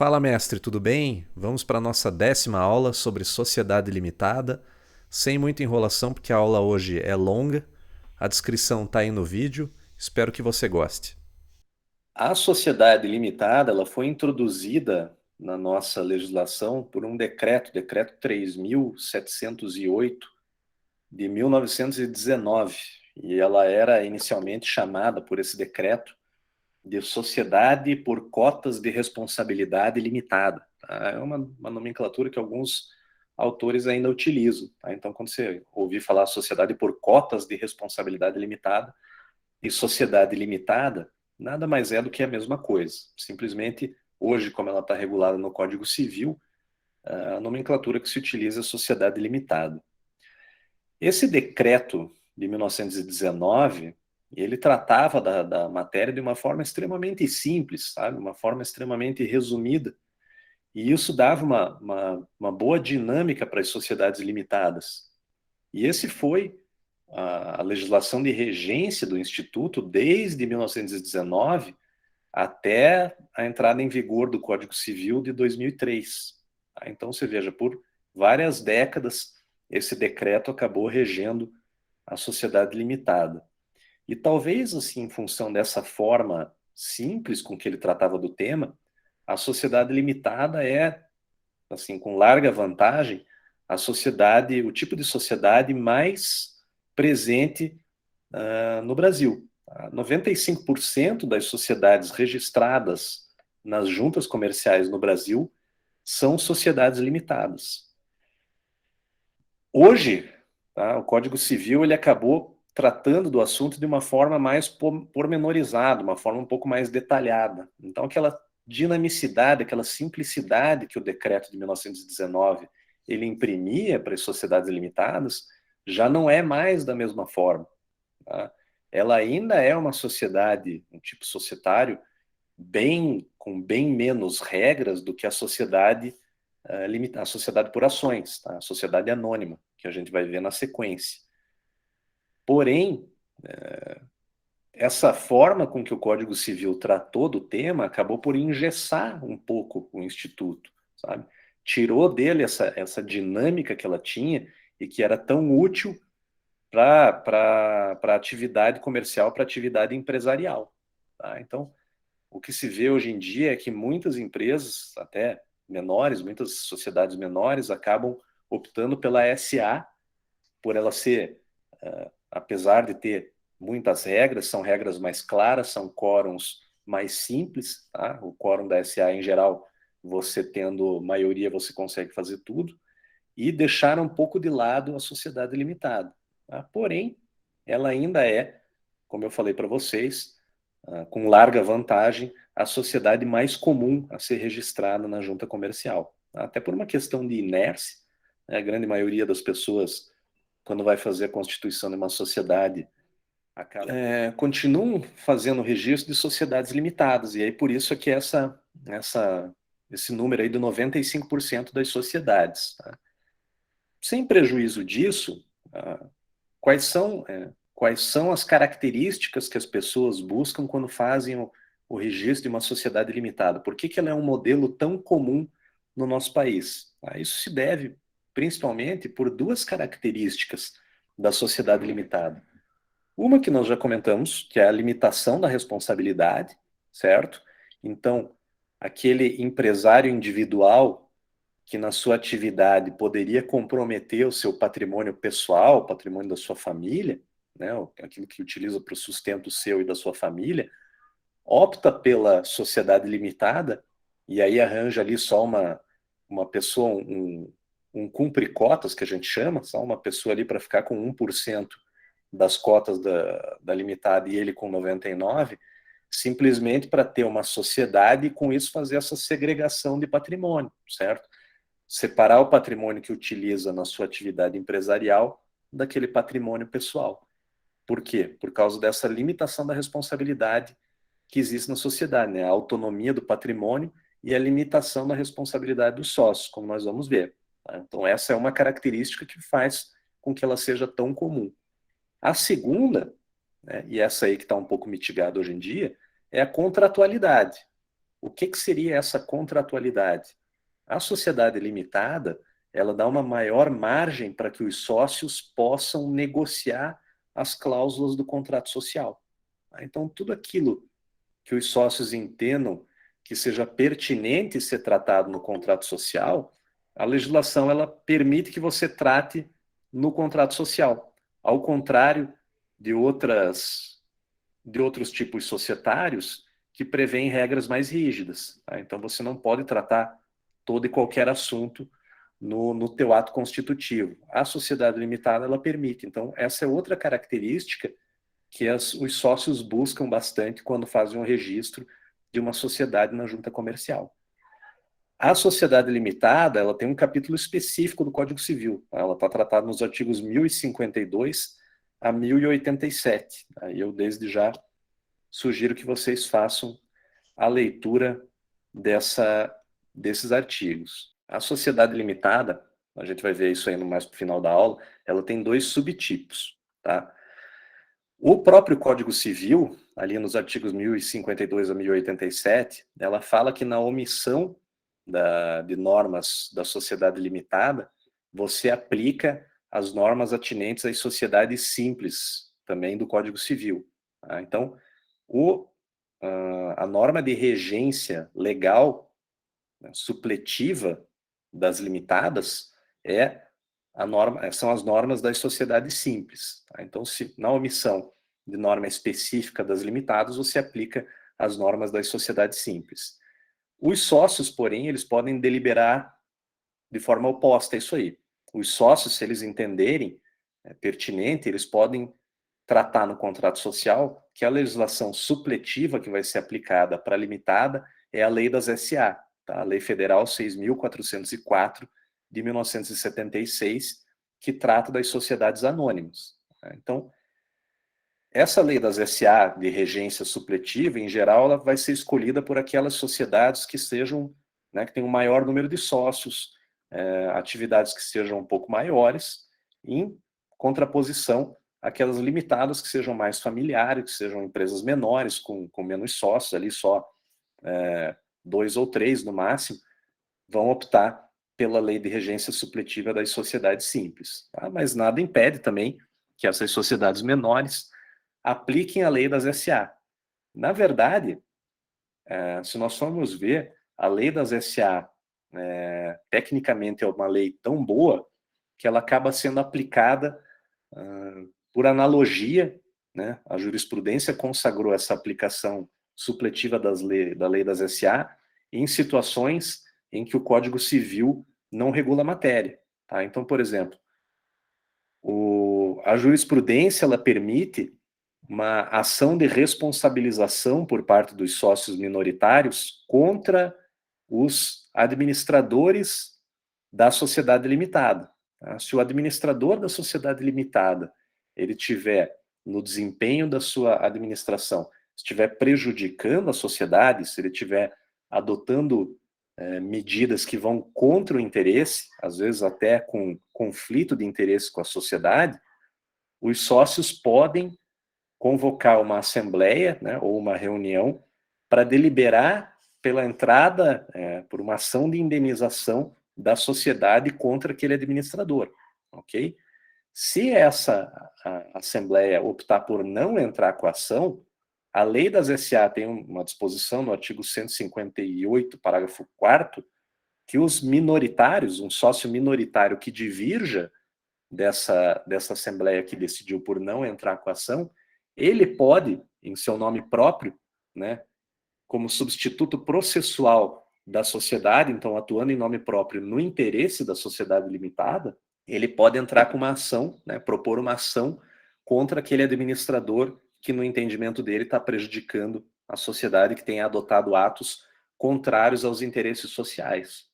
Fala, mestre, tudo bem? Vamos para a nossa 10ª aula sobre sociedade limitada. Sem muita enrolação, porque a aula hoje é longa. A descrição está aí no vídeo. Espero que você goste. A sociedade limitada, ela foi introduzida na nossa legislação por um decreto, decreto 3.708 de 1919, e ela era inicialmente chamada por esse decreto de Sociedade por Cotas de Responsabilidade Limitada. Tá? É uma nomenclatura que alguns autores ainda utilizam. Tá? Então, quando você ouvir falar Sociedade por Cotas de Responsabilidade Limitada, e sociedade limitada nada mais é do que a mesma coisa. Simplesmente, hoje, como ela está regulada no Código Civil, a nomenclatura que se utiliza é sociedade limitada. Esse decreto de 1919, ele tratava da matéria de uma forma extremamente simples, sabe? Uma forma extremamente resumida. E isso dava uma boa dinâmica para as sociedades limitadas. E esse foi a legislação de regência do Instituto desde 1919 até a entrada em vigor do Código Civil de 2003. Tá? Então, você veja, por várias décadas, esse decreto acabou regendo a sociedade limitada. E talvez, assim, em função dessa forma simples com que ele tratava do tema, a sociedade limitada é, assim, com larga vantagem, a sociedade, o tipo de sociedade mais presente no Brasil. 95% das sociedades registradas nas juntas comerciais no Brasil são sociedades limitadas. Hoje, tá, o Código Civil ele acabou tratando do assunto de uma forma mais pormenorizada, uma forma um pouco mais detalhada. Então, aquela dinamicidade, aquela simplicidade que o decreto de 1919 ele imprimia para as sociedades limitadas, já não é mais da mesma forma. Tá? Ela ainda é uma sociedade, um tipo societário, com bem menos regras do que a sociedade por ações, tá? A sociedade anônima, que a gente vai ver na sequência. Porém, essa forma com que o Código Civil tratou do tema acabou por engessar um pouco o Instituto, sabe? Tirou dele essa dinâmica que ela tinha e que era tão útil para a atividade comercial, para a atividade empresarial. Tá? Então, o que se vê hoje em dia é que muitas empresas, até menores, muitas sociedades menores, acabam optando pela SA, por ela ser, apesar de ter muitas regras, são regras mais claras, são quórums mais simples. Tá? O quórum da SA, em geral, você tendo maioria, você consegue fazer tudo, e deixar um pouco de lado a sociedade limitada. Tá? Porém, ela ainda é, como eu falei para vocês, com larga vantagem, a sociedade mais comum a ser registrada na junta comercial. Tá? Até por uma questão de inércia, né? A grande maioria das pessoas, quando vai fazer a constituição de uma sociedade, continuam fazendo registro de sociedades limitadas, e aí por isso é que esse número aí de 95% das sociedades. Tá? Sem prejuízo disso, quais são as características que as pessoas buscam quando fazem o registro de uma sociedade limitada? Por que ela é um modelo tão comum no nosso país? Isso se deve principalmente por duas características da sociedade limitada. Uma que nós já comentamos, que é a limitação da responsabilidade, certo? Então, aquele empresário individual que na sua atividade poderia comprometer o seu patrimônio pessoal, o patrimônio da sua família, né, aquilo que utiliza para o sustento seu e da sua família, opta pela sociedade limitada e aí arranja ali só uma pessoa, um cumpre-cotas, que a gente chama, só uma pessoa ali para ficar com 1% das cotas da limitada e ele com 99%, simplesmente para ter uma sociedade e com isso fazer essa segregação de patrimônio, certo? Separar o patrimônio que utiliza na sua atividade empresarial daquele patrimônio pessoal. Por quê? Por causa dessa limitação da responsabilidade que existe na sociedade, né? A autonomia do patrimônio e a limitação da responsabilidade dos sócios, como nós vamos ver. Tá? Então, essa é uma característica que faz com que ela seja tão comum. A segunda, né, e essa aí que está um pouco mitigada hoje em dia, é a contratualidade. o que seria essa contratualidade? A sociedade limitada, ela dá uma maior margem para que os sócios possam negociar as cláusulas do contrato social. Então, tudo aquilo que os sócios entendam que seja pertinente ser tratado no contrato social, a legislação ela permite que você trate no contrato social. Ao contrário de outros tipos societários que prevêem regras mais rígidas. Tá? Então, você não pode tratar todo e qualquer assunto no teu ato constitutivo. A sociedade limitada, ela permite. Então, essa é outra característica que os sócios buscam bastante quando fazem um registro de uma sociedade na junta comercial. A sociedade limitada, ela tem um capítulo específico do Código Civil. Ela está tratada nos artigos 1052 a 1087. Aí eu, desde já, sugiro que vocês façam a leitura desses artigos. A sociedade limitada, a gente vai ver isso aí mais para o final da aula, ela tem 2 subtipos. Tá? O próprio Código Civil, ali nos artigos 1052 a 1087, ela fala que na omissão de normas da sociedade limitada, você aplica as normas atinentes às sociedades simples, também do Código Civil. Tá? Então, a norma de regência legal, né, supletiva das limitadas são as normas das sociedades simples. Tá? Então, se na omissão de norma específica das limitadas, você aplica as normas das sociedades simples. Os sócios, porém, eles podem deliberar de forma oposta a isso aí. Os sócios, se eles entenderem pertinente, eles podem tratar no contrato social que a legislação supletiva que vai ser aplicada para a limitada é a lei das SA, tá? A Lei Federal 6.404 de 1976, que trata das sociedades anônimas. Então, essa lei das SA de regência supletiva, em geral, ela vai ser escolhida por aquelas sociedades que sejam, né, que tenham um maior número de sócios, atividades que sejam um pouco maiores, em contraposição àquelas limitadas que sejam mais familiares, que sejam empresas menores, com menos sócios, ali só 2 ou 3 no máximo, vão optar pela lei de regência supletiva das sociedades simples. Tá? Mas nada impede também que essas sociedades menores apliquem a lei das SA. Na verdade, se nós formos ver, a lei das SA, tecnicamente é uma lei tão boa que ela acaba sendo aplicada por analogia, né? A jurisprudência consagrou essa aplicação supletiva da lei das SA em situações em que o Código Civil não regula a matéria. Tá? Então, por exemplo, a jurisprudência ela permite uma ação de responsabilização por parte dos sócios minoritários contra os administradores da sociedade limitada. Tá? Se o administrador da sociedade limitada ele tiver, no desempenho da sua administração, estiver prejudicando a sociedade, se ele estiver adotando medidas que vão contra o interesse, às vezes até com conflito de interesse com a sociedade, os sócios podem convocar uma assembleia, né, ou uma reunião para deliberar pela entrada, por uma ação de indenização da sociedade contra aquele administrador, ok? Se essa assembleia optar por não entrar com a ação, a lei das SA tem uma disposição no artigo 158, parágrafo 4º, que os minoritários, um sócio minoritário que divirja dessa assembleia que decidiu por não entrar com a ação, ele pode, em seu nome próprio, né, como substituto processual da sociedade, então atuando em nome próprio no interesse da sociedade limitada, ele pode entrar com uma ação, né, propor uma ação contra aquele administrador que, no entendimento dele, está prejudicando a sociedade, que tenha adotado atos contrários aos interesses sociais.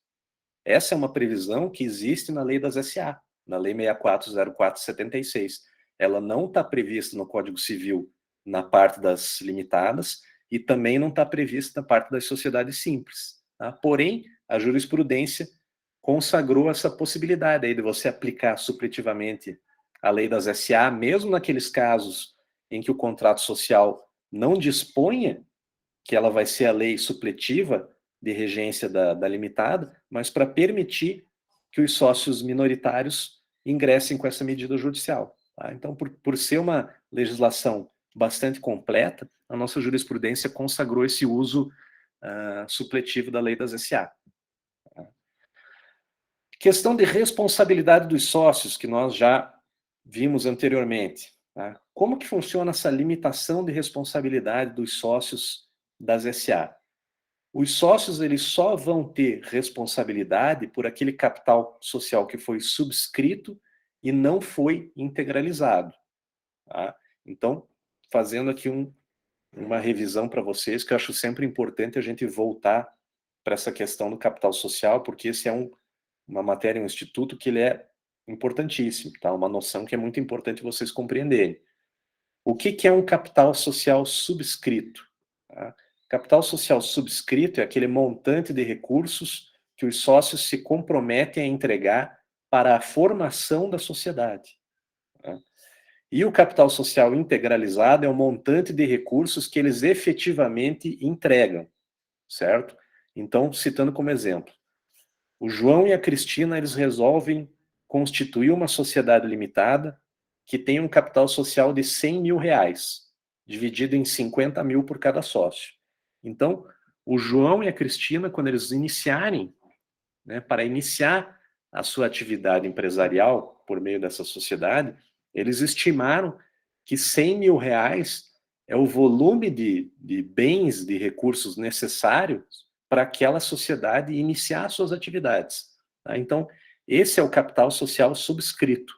Essa é uma previsão que existe na lei das SA, na Lei 6404/76. Ela não está prevista no Código Civil na parte das limitadas e também não está prevista na parte das sociedades simples. Tá? Porém, a jurisprudência consagrou essa possibilidade aí de você aplicar supletivamente a lei das SA, mesmo naqueles casos em que o contrato social não disponha que ela vai ser a lei supletiva de regência da limitada, mas para permitir que os sócios minoritários ingressem com essa medida judicial. Tá? Então, por ser uma legislação bastante completa, a nossa jurisprudência consagrou esse uso supletivo da lei das SA. Tá? Questão de responsabilidade dos sócios, que nós já vimos anteriormente. Tá? Como que funciona essa limitação de responsabilidade dos sócios das SA? Os sócios eles só vão ter responsabilidade por aquele capital social que foi subscrito e não foi integralizado. Tá? Então, fazendo aqui uma revisão para vocês, que eu acho sempre importante a gente voltar para essa questão do capital social, porque esse é uma matéria, um instituto que ele é importantíssimo, tá? Uma noção que é muito importante vocês compreenderem. O que é um capital social subscrito? Tá? Capital social subscrito é aquele montante de recursos que os sócios se comprometem a entregar para a formação da sociedade. Tá? E o capital social integralizado é o montante de recursos que eles efetivamente entregam, certo? Então, citando como exemplo, o João e a Cristina, eles resolvem constituir uma sociedade limitada que tem um capital social de 100 mil reais, dividido em 50 mil por cada sócio. Então, o João e a Cristina, quando eles iniciarem, né, para iniciar a sua atividade empresarial por meio dessa sociedade, eles estimaram que 100 mil reais é o volume de bens, de recursos necessários para aquela sociedade iniciar suas atividades. Tá? Então, esse é o capital social subscrito.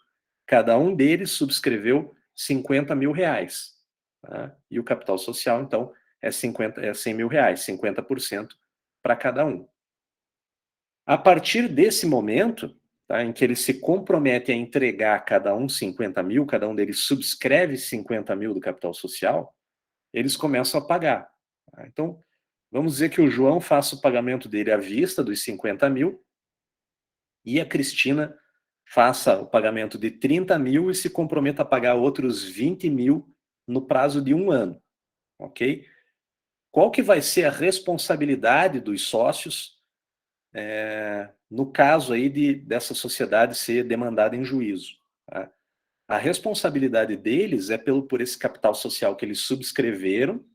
Cada um deles subscreveu 50 mil reais. Tá? E o capital social, então, é 100 mil reais, 50% para cada um. A partir desse momento, tá, em que eles se comprometem a entregar cada um 50 mil, cada um deles subscreve 50 mil do capital social, eles começam a pagar. Tá? Então, vamos dizer que o João faça o pagamento dele à vista dos 50 mil e a Cristina faça o pagamento de 30 mil e se comprometa a pagar outros 20 mil no prazo de 1 ano. Ok? Qual que vai ser a responsabilidade dos sócios no caso aí dessa sociedade ser demandada em juízo? Tá? A responsabilidade deles é por esse capital social que eles subscreveram,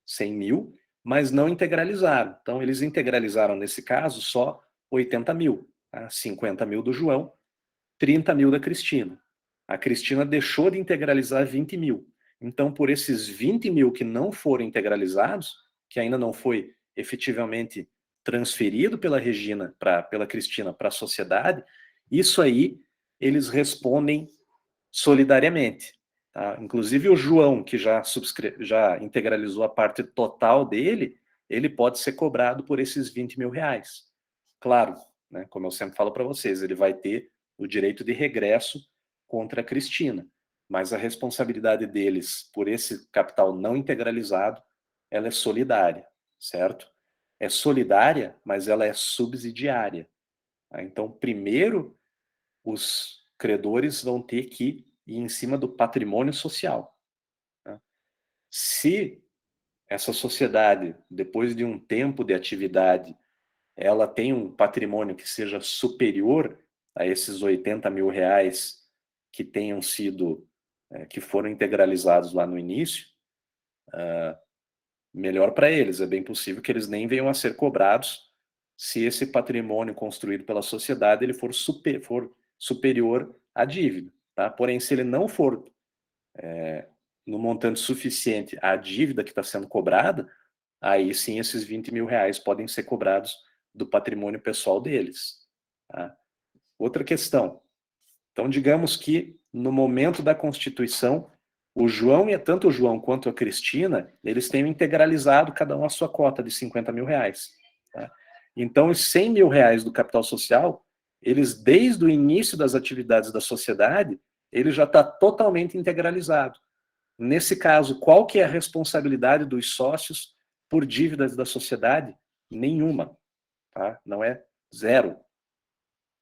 100 mil, mas não integralizaram. Então, eles integralizaram, nesse caso, só 80 mil. Tá? 50 mil do João, 30 mil da Cristina. A Cristina deixou de integralizar 20 mil. Então, por esses 20 mil que não foram integralizados, que ainda não foi efetivamente transferido pela Regina, pela Cristina, para a sociedade, isso aí eles respondem solidariamente. Tá? Inclusive o João, que já integralizou a parte total dele, ele pode ser cobrado por esses 20 mil reais. Claro, né, como eu sempre falo para vocês, ele vai ter o direito de regresso contra a Cristina, mas a responsabilidade deles por esse capital não integralizado, ela é solidária, certo? É solidária, mas ela é subsidiária. Tá? Então, primeiro, os credores vão ter que ir em cima do patrimônio social. Tá? Se essa sociedade, depois de um tempo de atividade, ela tem um patrimônio que seja superior a esses 80 mil reais que tenham sido, que foram integralizados lá no início, melhor para eles. É bem possível que eles nem venham a ser cobrados se esse patrimônio construído pela sociedade ele for superior à dívida. Tá? Porém, se ele não for no montante suficiente à dívida que está sendo cobrada, aí sim esses 20 mil reais podem ser cobrados do patrimônio pessoal deles. Tá? Outra questão. Então, digamos que no momento da Constituição, tanto o João quanto a Cristina, eles tenham integralizado cada um a sua cota de 50 mil reais. Tá? Então, os 100 mil reais do capital social, eles, desde o início das atividades da sociedade, ele já está totalmente integralizado. Nesse caso, qual que é a responsabilidade dos sócios por dívidas da sociedade? Nenhuma. Tá? Não é zero.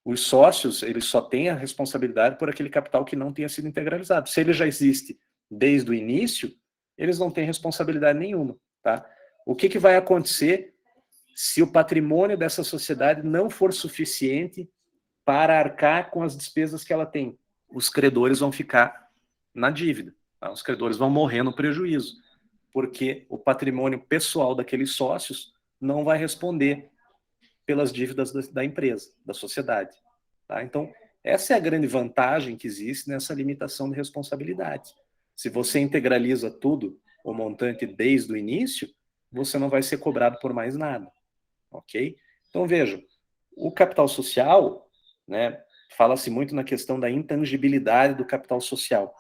Os sócios, eles só têm a responsabilidade por aquele capital que não tenha sido integralizado. Se ele já existe desde o início, eles não têm responsabilidade nenhuma. Tá? O que vai acontecer se o patrimônio dessa sociedade não for suficiente para arcar com as despesas que ela tem? Os credores vão ficar na dívida, tá? Os credores vão morrer no prejuízo, porque o patrimônio pessoal daqueles sócios não vai responder pelas dívidas da empresa, da sociedade. Tá? Então, essa é a grande vantagem que existe nessa limitação de responsabilidade. Se você integraliza tudo, o montante desde o início, você não vai ser cobrado por mais nada. Ok? Então, vejam, o capital social, né, fala-se muito na questão da intangibilidade do capital social.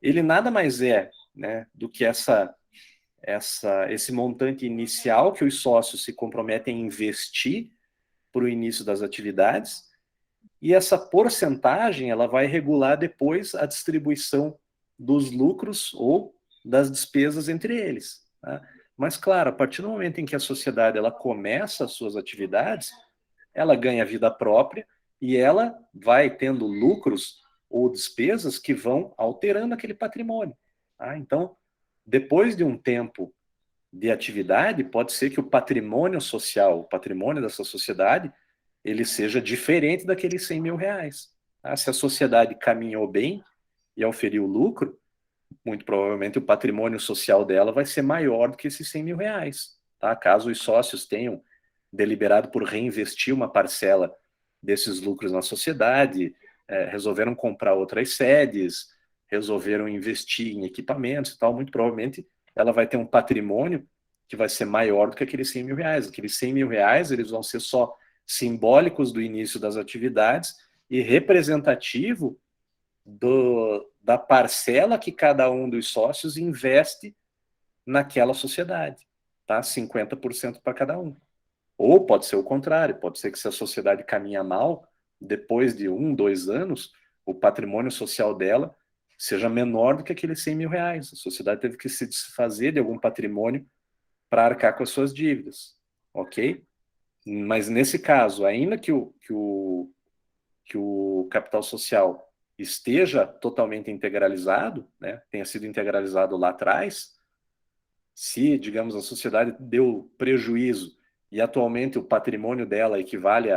Ele nada mais é, né, do que esse montante inicial que os sócios se comprometem a investir para o início das atividades, e essa porcentagem ela vai regular depois a distribuição dos lucros ou das despesas entre eles. Tá? Mas, claro, a partir do momento em que a sociedade ela começa as suas atividades, ela ganha vida própria e ela vai tendo lucros ou despesas que vão alterando aquele patrimônio. Tá? Então, depois de um tempo de atividade, pode ser que o patrimônio social, o patrimônio dessa sociedade, ele seja diferente daqueles 100 mil reais. Tá? Se a sociedade caminhou bem e auferiu lucro, muito provavelmente o patrimônio social dela vai ser maior do que esses 100 mil reais. Tá? Caso os sócios tenham deliberado por reinvestir uma parcela desses lucros na sociedade, resolveram comprar outras sedes, resolveram investir em equipamentos e tal, muito provavelmente ela vai ter um patrimônio que vai ser maior do que aqueles 100 mil reais. Aqueles 100 mil reais, eles vão ser só simbólicos do início das atividades e representativo da parcela que cada um dos sócios investe naquela sociedade, tá? 50% para cada um. Ou pode ser o contrário, pode ser que se a sociedade caminha mal, depois de 1, 2 anos, o patrimônio social dela seja menor do que aqueles 100 mil reais. A sociedade teve que se desfazer de algum patrimônio para arcar com as suas dívidas, ok? Mas nesse caso, ainda que o capital social esteja totalmente integralizado, né, tenha sido integralizado lá atrás, se, digamos, a sociedade deu prejuízo e atualmente o patrimônio dela equivale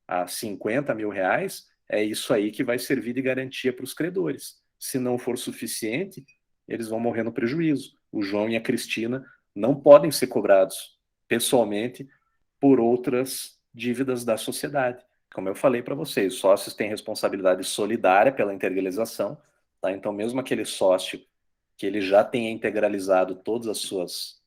a 50 mil reais, é isso aí que vai servir de garantia para os credores. Se não for suficiente, eles vão morrer no prejuízo. O João e a Cristina não podem ser cobrados pessoalmente por outras dívidas da sociedade. Como eu falei para vocês, os sócios têm responsabilidade solidária pela integralização, tá? Então, mesmo aquele sócio que ele já tenha integralizado todas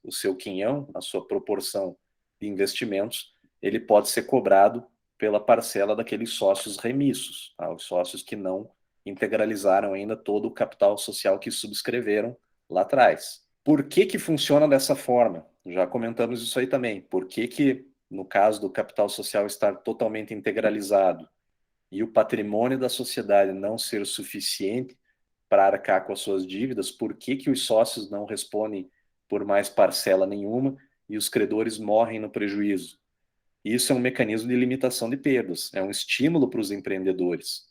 o seu quinhão, a sua proporção de investimentos, ele pode ser cobrado pela parcela daqueles sócios remissos, tá? Os sócios que não integralizaram ainda todo o capital social que subscreveram lá atrás. Por que funciona dessa forma? Já comentamos isso aí também. Por que no caso do capital social estar totalmente integralizado e o patrimônio da sociedade não ser suficiente para arcar com as suas dívidas, por que os sócios não respondem por mais parcela nenhuma e os credores morrem no prejuízo? Isso é um mecanismo de limitação de perdas, é um estímulo para os empreendedores.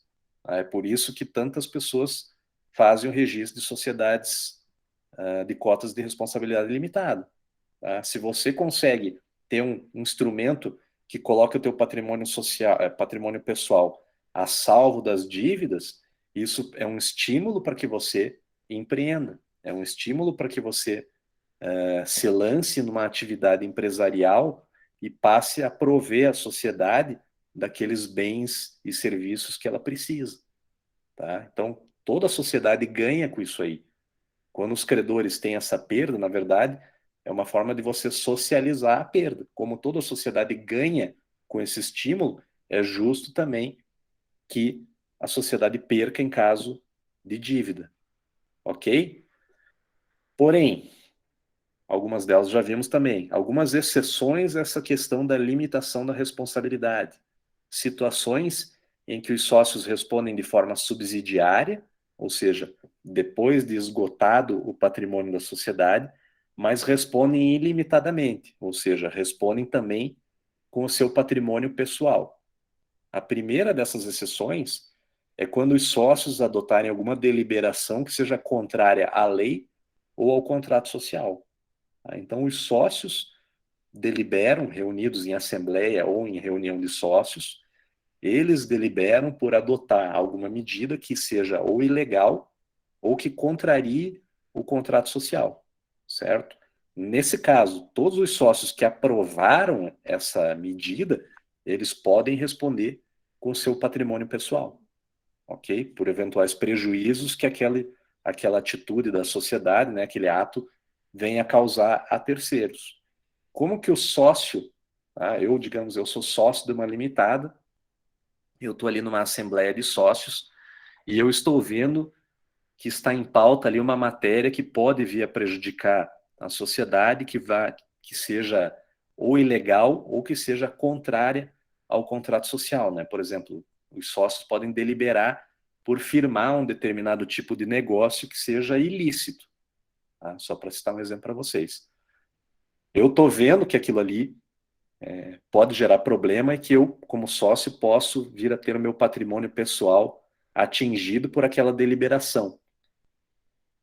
É por isso que tantas pessoas fazem o registro de sociedades de cotas de responsabilidade limitada. Se você consegue ter um instrumento que coloque o teu patrimônio social, patrimônio pessoal a salvo das dívidas, isso é um estímulo para que você empreenda, é um estímulo para que você se lance numa atividade empresarial e passe a prover à sociedade daqueles bens e serviços que ela precisa. Tá? Então, toda a sociedade ganha com isso aí. Quando os credores têm essa perda, na verdade, é uma forma de você socializar a perda. Como toda a sociedade ganha com esse estímulo, é justo também que a sociedade perca em caso de dívida. Ok? Porém, algumas delas já vimos também. Algumas exceções a essa questão da limitação da responsabilidade. Situações em que os sócios respondem de forma subsidiária, ou seja, depois de esgotado o patrimônio da sociedade, mas respondem ilimitadamente, ou seja, respondem também com o seu patrimônio pessoal. A primeira dessas exceções é quando os sócios adotarem alguma deliberação que seja contrária à lei ou ao contrato social. Tá? Então, os sócios deliberam, reunidos em assembleia ou em reunião de sócios, eles deliberam por adotar alguma medida que seja ou ilegal ou que contrarie o contrato social, certo? Nesse caso, todos os sócios que aprovaram essa medida, eles podem responder com seu patrimônio pessoal, ok? Por eventuais prejuízos que aquela atitude da sociedade, né, aquele ato, venha causar a terceiros. Como que o sócio, tá? Digamos, eu sou sócio de uma limitada, eu estou ali numa assembleia de sócios e eu estou vendo que está em pauta ali uma matéria que pode vir a prejudicar a sociedade, que seja ou ilegal ou que seja contrária ao contrato social, né? Por exemplo, os sócios podem deliberar por firmar um determinado tipo de negócio que seja ilícito, tá? Só para citar um exemplo para vocês. Eu estou vendo que aquilo ali pode gerar problema e que eu, como sócio, posso vir a ter o meu patrimônio pessoal atingido por aquela deliberação.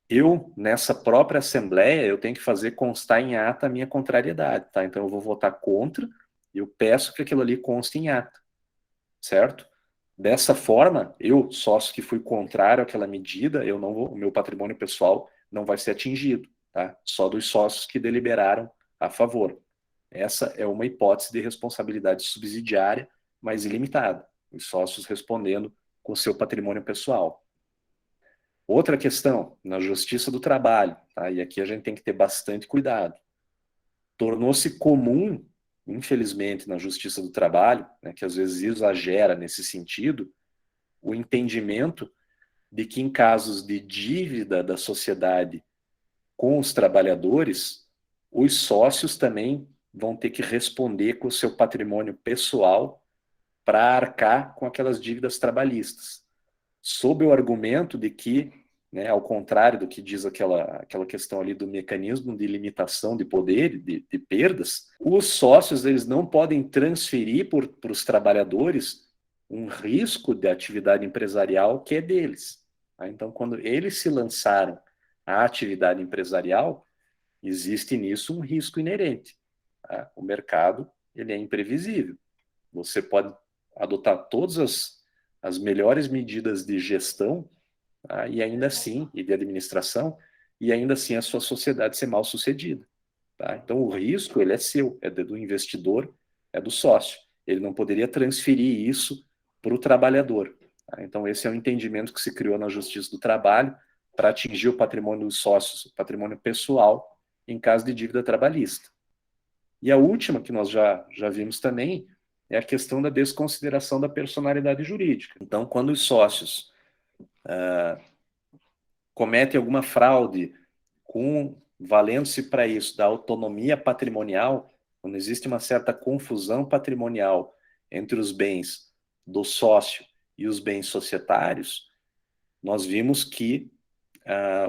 Eu, nessa própria assembleia, eu tenho que fazer constar em ata a minha contrariedade, tá? Então eu vou votar contra e eu peço que aquilo ali conste em ata, certo? Dessa forma, eu, sócio que fui contrário àquela medida, eu não vou, o meu patrimônio pessoal não vai ser atingido, tá? Só dos sócios que deliberaram a favor. Essa é uma hipótese de responsabilidade subsidiária, mas ilimitada. Os sócios respondendo com seu patrimônio pessoal. Outra questão, na Justiça do Trabalho, tá? E aqui a gente tem que ter bastante cuidado. Tornou-se comum, infelizmente, na Justiça do Trabalho, né, que às vezes exagera nesse sentido, o entendimento de que em casos de dívida da sociedade com os trabalhadores, os sócios também vão ter que responder com o seu patrimônio pessoal para arcar com aquelas dívidas trabalhistas, sob o argumento de que, né, ao contrário do que diz aquela questão ali do mecanismo de limitação de poder, de perdas, os sócios eles não podem transferir para os trabalhadores um risco de atividade empresarial que é deles. Tá? Então, quando eles se lançaram à atividade empresarial, existe nisso um risco inerente. Tá? O mercado ele é imprevisível. Você pode adotar todas as melhores medidas de gestão, tá? E ainda assim, e de administração, e ainda assim a sua sociedade ser mal sucedida. Tá? Então o risco ele é seu, é do investidor, é do sócio. Ele não poderia transferir isso para o trabalhador. Tá? Então esse é o entendimento que se criou na Justiça do Trabalho para atingir o patrimônio dos sócios, o patrimônio pessoal, em caso de dívida trabalhista. E a última, que nós já vimos também, é a questão da desconsideração da personalidade jurídica. Então, quando os sócios cometem alguma fraude, valendo-se para isso da autonomia patrimonial, quando existe uma certa confusão patrimonial entre os bens do sócio e os bens societários, nós vimos que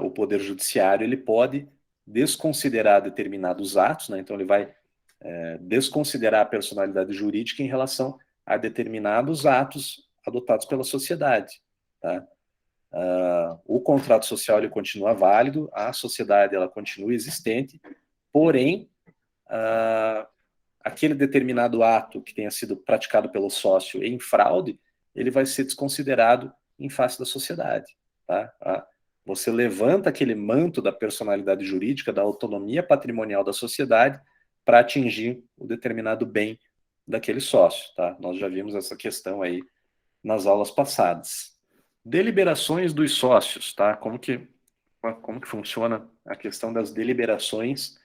o Poder Judiciário ele pode desconsiderar determinados atos, né? Então ele vai desconsiderar a personalidade jurídica em relação a determinados atos adotados pela sociedade. Tá? O contrato social ele continua válido, a sociedade ela continua existente, porém, aquele determinado ato que tenha sido praticado pelo sócio em fraude, ele vai ser desconsiderado em face da sociedade. Tá? Você levanta aquele manto da personalidade jurídica, da autonomia patrimonial da sociedade, para atingir o determinado bem daquele sócio. Tá? Nós já vimos essa questão aí nas aulas passadas. Deliberações dos sócios, tá? Como que funciona a questão das deliberações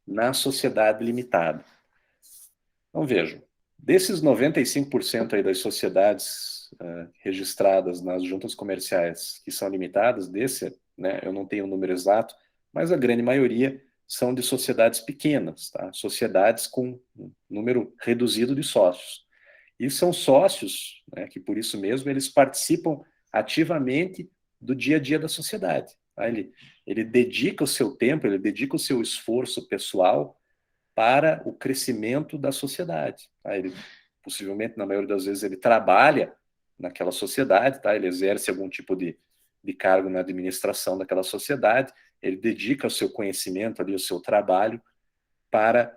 na sociedade limitada? Então vejam, desses 95% aí das sociedades registradas nas juntas comerciais que são limitadas, né, eu não tenho o número exato, mas a grande maioria são de sociedades pequenas, tá? Sociedades com um número reduzido de sócios. E são sócios, né, que por isso mesmo eles participam ativamente do dia a dia da sociedade. Tá? Ele dedica o seu tempo, ele dedica o seu esforço pessoal para o crescimento da sociedade. Tá? Ele, possivelmente, na maioria das vezes, ele trabalha naquela sociedade, tá? Ele exerce algum tipo de cargo na administração daquela sociedade, ele dedica o seu conhecimento ali, o seu trabalho para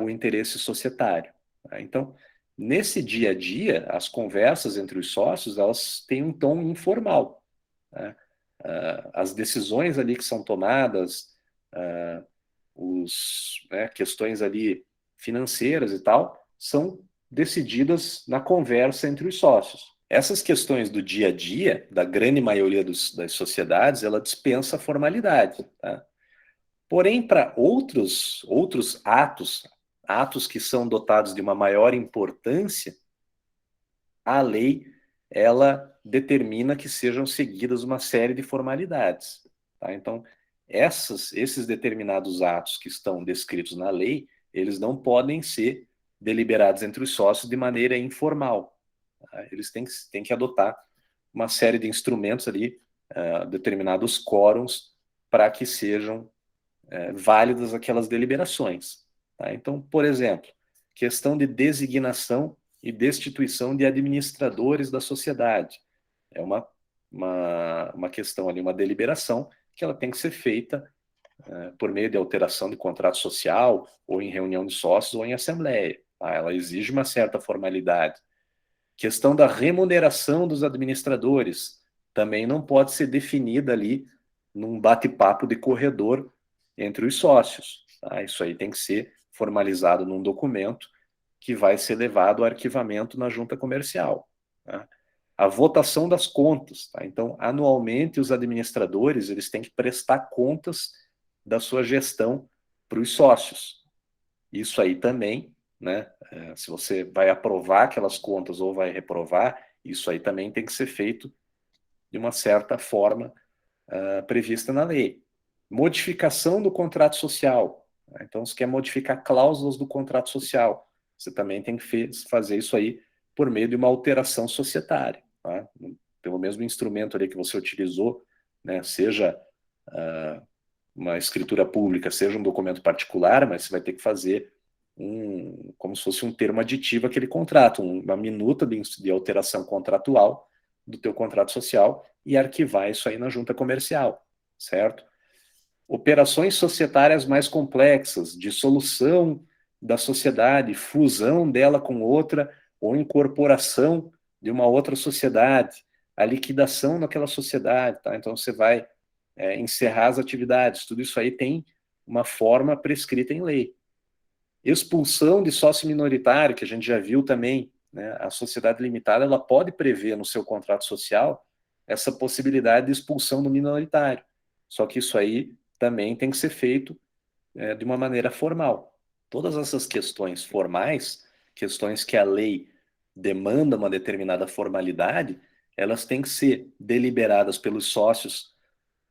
o interesse societário. Tá? Então, nesse dia a dia, as conversas entre os sócios, elas têm um tom informal. Né? As decisões ali que são tomadas, questões ali financeiras e tal, são decididas na conversa entre os sócios. Essas questões do dia a dia, da grande maioria das sociedades, ela dispensa a formalidade. Tá? Porém, para outros atos que são dotados de uma maior importância, a lei ela determina que sejam seguidas uma série de formalidades. Tá? Então, esses determinados atos que estão descritos na lei, eles não podem ser deliberados entre os sócios de maneira informal. Tá? Eles têm que adotar uma série de instrumentos ali, determinados quórums, para que sejam válidas aquelas deliberações. Tá? Então, por exemplo, questão de designação e destituição de administradores da sociedade. É uma questão ali, uma deliberação que ela tem que ser feita por meio de alteração de contrato social, ou em reunião de sócios, ou em assembleia. Tá? Ela exige uma certa formalidade. Questão da remuneração dos administradores também não pode ser definida ali num bate-papo de corredor entre os sócios. Tá? Isso aí tem que ser formalizado num documento que vai ser levado ao arquivamento na junta comercial. Tá? A votação das contas. Tá? Então, anualmente, os administradores eles têm que prestar contas da sua gestão para os sócios. Isso aí também, né? Se você vai aprovar aquelas contas ou vai reprovar, isso aí também tem que ser feito de uma certa forma prevista na lei. Modificação do contrato social. Então, se quer modificar cláusulas do contrato social, você também tem que fazer isso aí por meio de uma alteração societária. Tá? Pelo mesmo instrumento ali que você utilizou, né, seja uma escritura pública, seja um documento particular, mas você vai ter que fazer como se fosse um termo aditivo àquele contrato, uma minuta de alteração contratual do teu contrato social e arquivar isso aí na junta comercial, certo? Operações societárias mais complexas, dissolução da sociedade, fusão dela com outra ou incorporação de uma outra sociedade, a liquidação daquela sociedade, tá? Então você vai encerrar as atividades, tudo isso aí tem uma forma prescrita em lei. Expulsão de sócio minoritário, que a gente já viu também, né? A sociedade limitada ela pode prever no seu contrato social essa possibilidade de expulsão do minoritário. Só que isso aí também tem que ser feito de uma maneira formal. Todas essas questões formais, questões que a lei demanda uma determinada formalidade, elas têm que ser deliberadas pelos sócios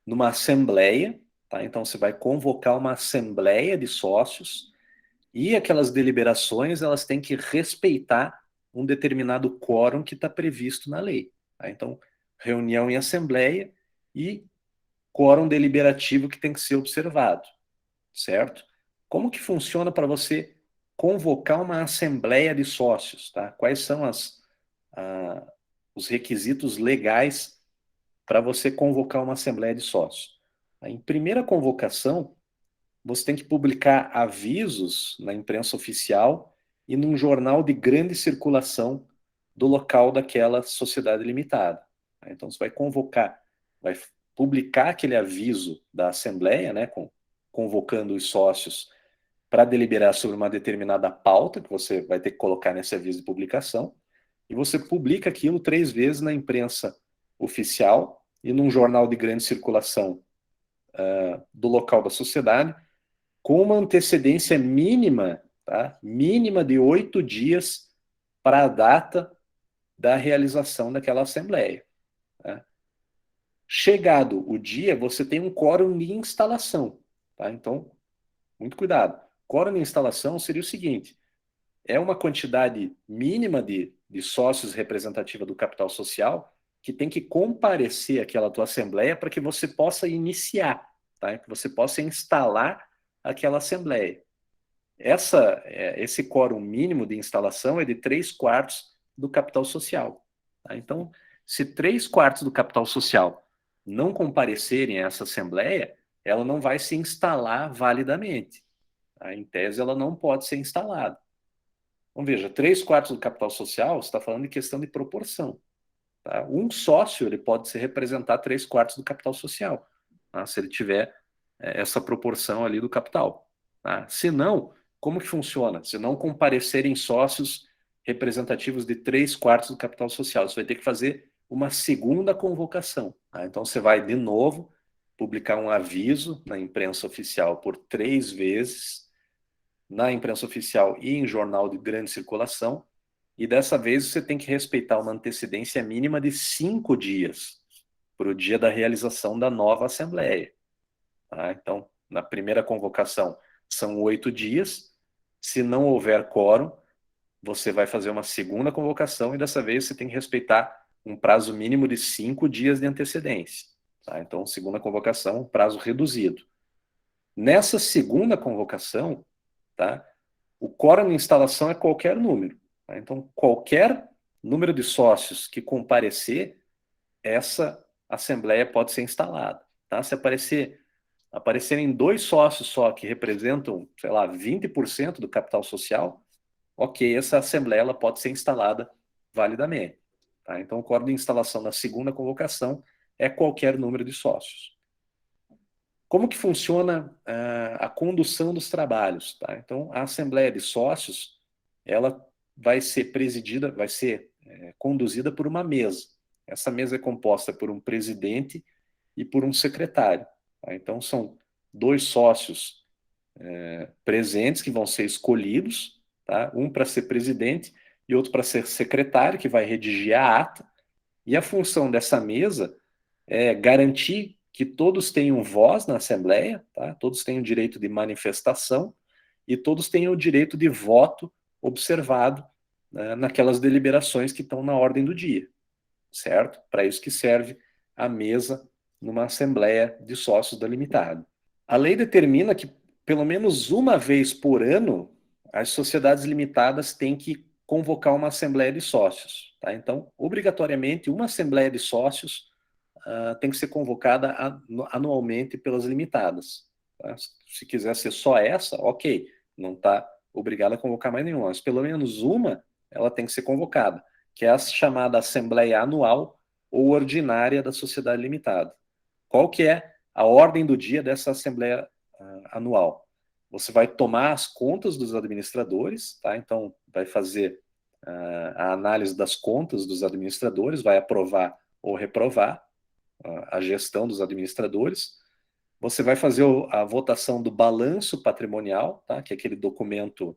numa assembleia, tá? Então você vai convocar uma assembleia de sócios e aquelas deliberações elas têm que respeitar um determinado quórum que está previsto na lei. Tá? Então, reunião em assembleia e quórum deliberativo que tem que ser observado, certo? Como que funciona para você convocar uma assembleia de sócios? Tá? Quais são os requisitos legais para você convocar uma assembleia de sócios? Em primeira convocação, você tem que publicar avisos na imprensa oficial e num jornal de grande circulação do local daquela sociedade limitada. Então, você vai publicar aquele aviso da Assembleia, né, convocando os sócios para deliberar sobre uma determinada pauta que você vai ter que colocar nesse aviso de publicação, e você publica aquilo 3 vezes na imprensa oficial e num jornal de grande circulação do local da sociedade, com uma antecedência mínima, tá? Mínima de 8 dias para a data da realização daquela assembleia. Tá? Chegado o dia, você tem um quórum de instalação. Tá? Então, muito cuidado. Quórum de instalação seria o seguinte: é uma quantidade mínima de sócios representativa do capital social que tem que comparecer àquela tua assembleia para que você possa iniciar, tá? Que você possa instalar aquela assembleia. Esse quórum mínimo de instalação é de 3/4 do capital social. Tá? Então, se 3/4 do capital social não comparecerem a essa assembleia, ela não vai se instalar validamente. Em tese, ela não pode ser instalada. Então, veja, 3/4 do capital social, você está falando de questão de proporção. Tá? Um sócio ele pode se representar 3/4 do capital social, tá? Se ele tiver essa proporção ali do capital. Tá? Se não, como que funciona? Se não comparecerem sócios representativos de 3/4 do capital social, você vai ter que fazer uma segunda convocação. Tá? Então você vai de novo publicar um aviso na imprensa oficial por 3 vezes, na imprensa oficial e em jornal de grande circulação, e dessa vez você tem que respeitar uma antecedência mínima de 5 dias para o dia da realização da nova Assembleia. Tá? Então, na primeira convocação são 8 dias, se não houver quórum, você vai fazer uma segunda convocação e dessa vez você tem que respeitar um prazo mínimo de 5 dias de antecedência. Tá? Então, segunda convocação, prazo reduzido. Nessa segunda convocação, tá? O quórum de instalação é qualquer número. Tá? Então, qualquer número de sócios que comparecer, essa assembleia pode ser instalada. Tá? Se aparecerem 2 sócios só que representam, sei lá, 20% do capital social, ok, essa assembleia ela pode ser instalada validamente. Tá? Então, o quórum de instalação da segunda convocação é qualquer número de sócios. Como que funciona a condução dos trabalhos? Tá? Então, a Assembleia de Sócios, ela vai ser presidida, vai ser conduzida por uma mesa. Essa mesa é composta por um presidente e por um secretário. Tá? Então, são 2 sócios presentes que vão ser escolhidos, tá? Um para ser presidente e outro para ser secretário, que vai redigir a ata. E a função dessa mesa é garantir que todos tenham voz na Assembleia, tá? Todos tenham direito de manifestação e todos tenham o direito de voto observado, né, naquelas deliberações que estão na ordem do dia, certo? Para isso que serve a mesa numa Assembleia de Sócios da Limitada. A lei determina que, pelo menos uma vez por ano, as sociedades limitadas têm que convocar uma Assembleia de Sócios. Tá? Então, obrigatoriamente, uma Assembleia de Sócios tem que ser convocada anualmente pelas limitadas. Tá? Se quiser ser só essa, ok, não está obrigado a convocar mais nenhuma, mas pelo menos uma ela tem que ser convocada, que é a chamada Assembleia Anual ou Ordinária da Sociedade Limitada. Qual que é a ordem do dia dessa Assembleia Anual? Você vai tomar as contas dos administradores, tá? Então vai fazer a análise das contas dos administradores, vai aprovar ou reprovar a gestão dos administradores. Você vai fazer a votação do balanço patrimonial, tá? Que é aquele documento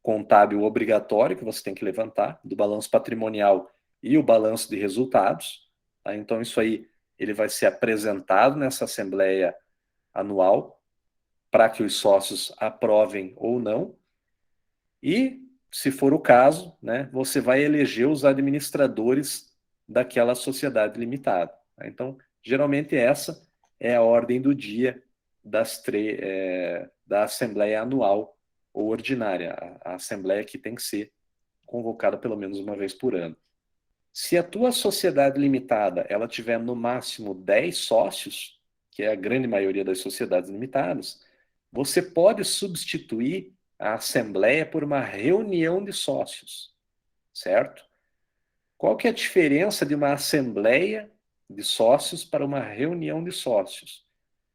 contábil obrigatório que você tem que levantar, do balanço patrimonial e o balanço de resultados. Tá? Então, isso aí ele vai ser apresentado nessa assembleia anual para que os sócios aprovem ou não. E, se for o caso, né, você vai eleger os administradores daquela sociedade limitada. Tá? Então, geralmente essa é a ordem do dia da Assembleia Anual ou Ordinária, a Assembleia que tem que ser convocada pelo menos uma vez por ano. Se a tua sociedade limitada ela tiver no máximo 10 sócios, que é a grande maioria das sociedades limitadas, você pode substituir a assembleia por uma reunião de sócios, certo? Qual que é a diferença de uma assembleia de sócios para uma reunião de sócios?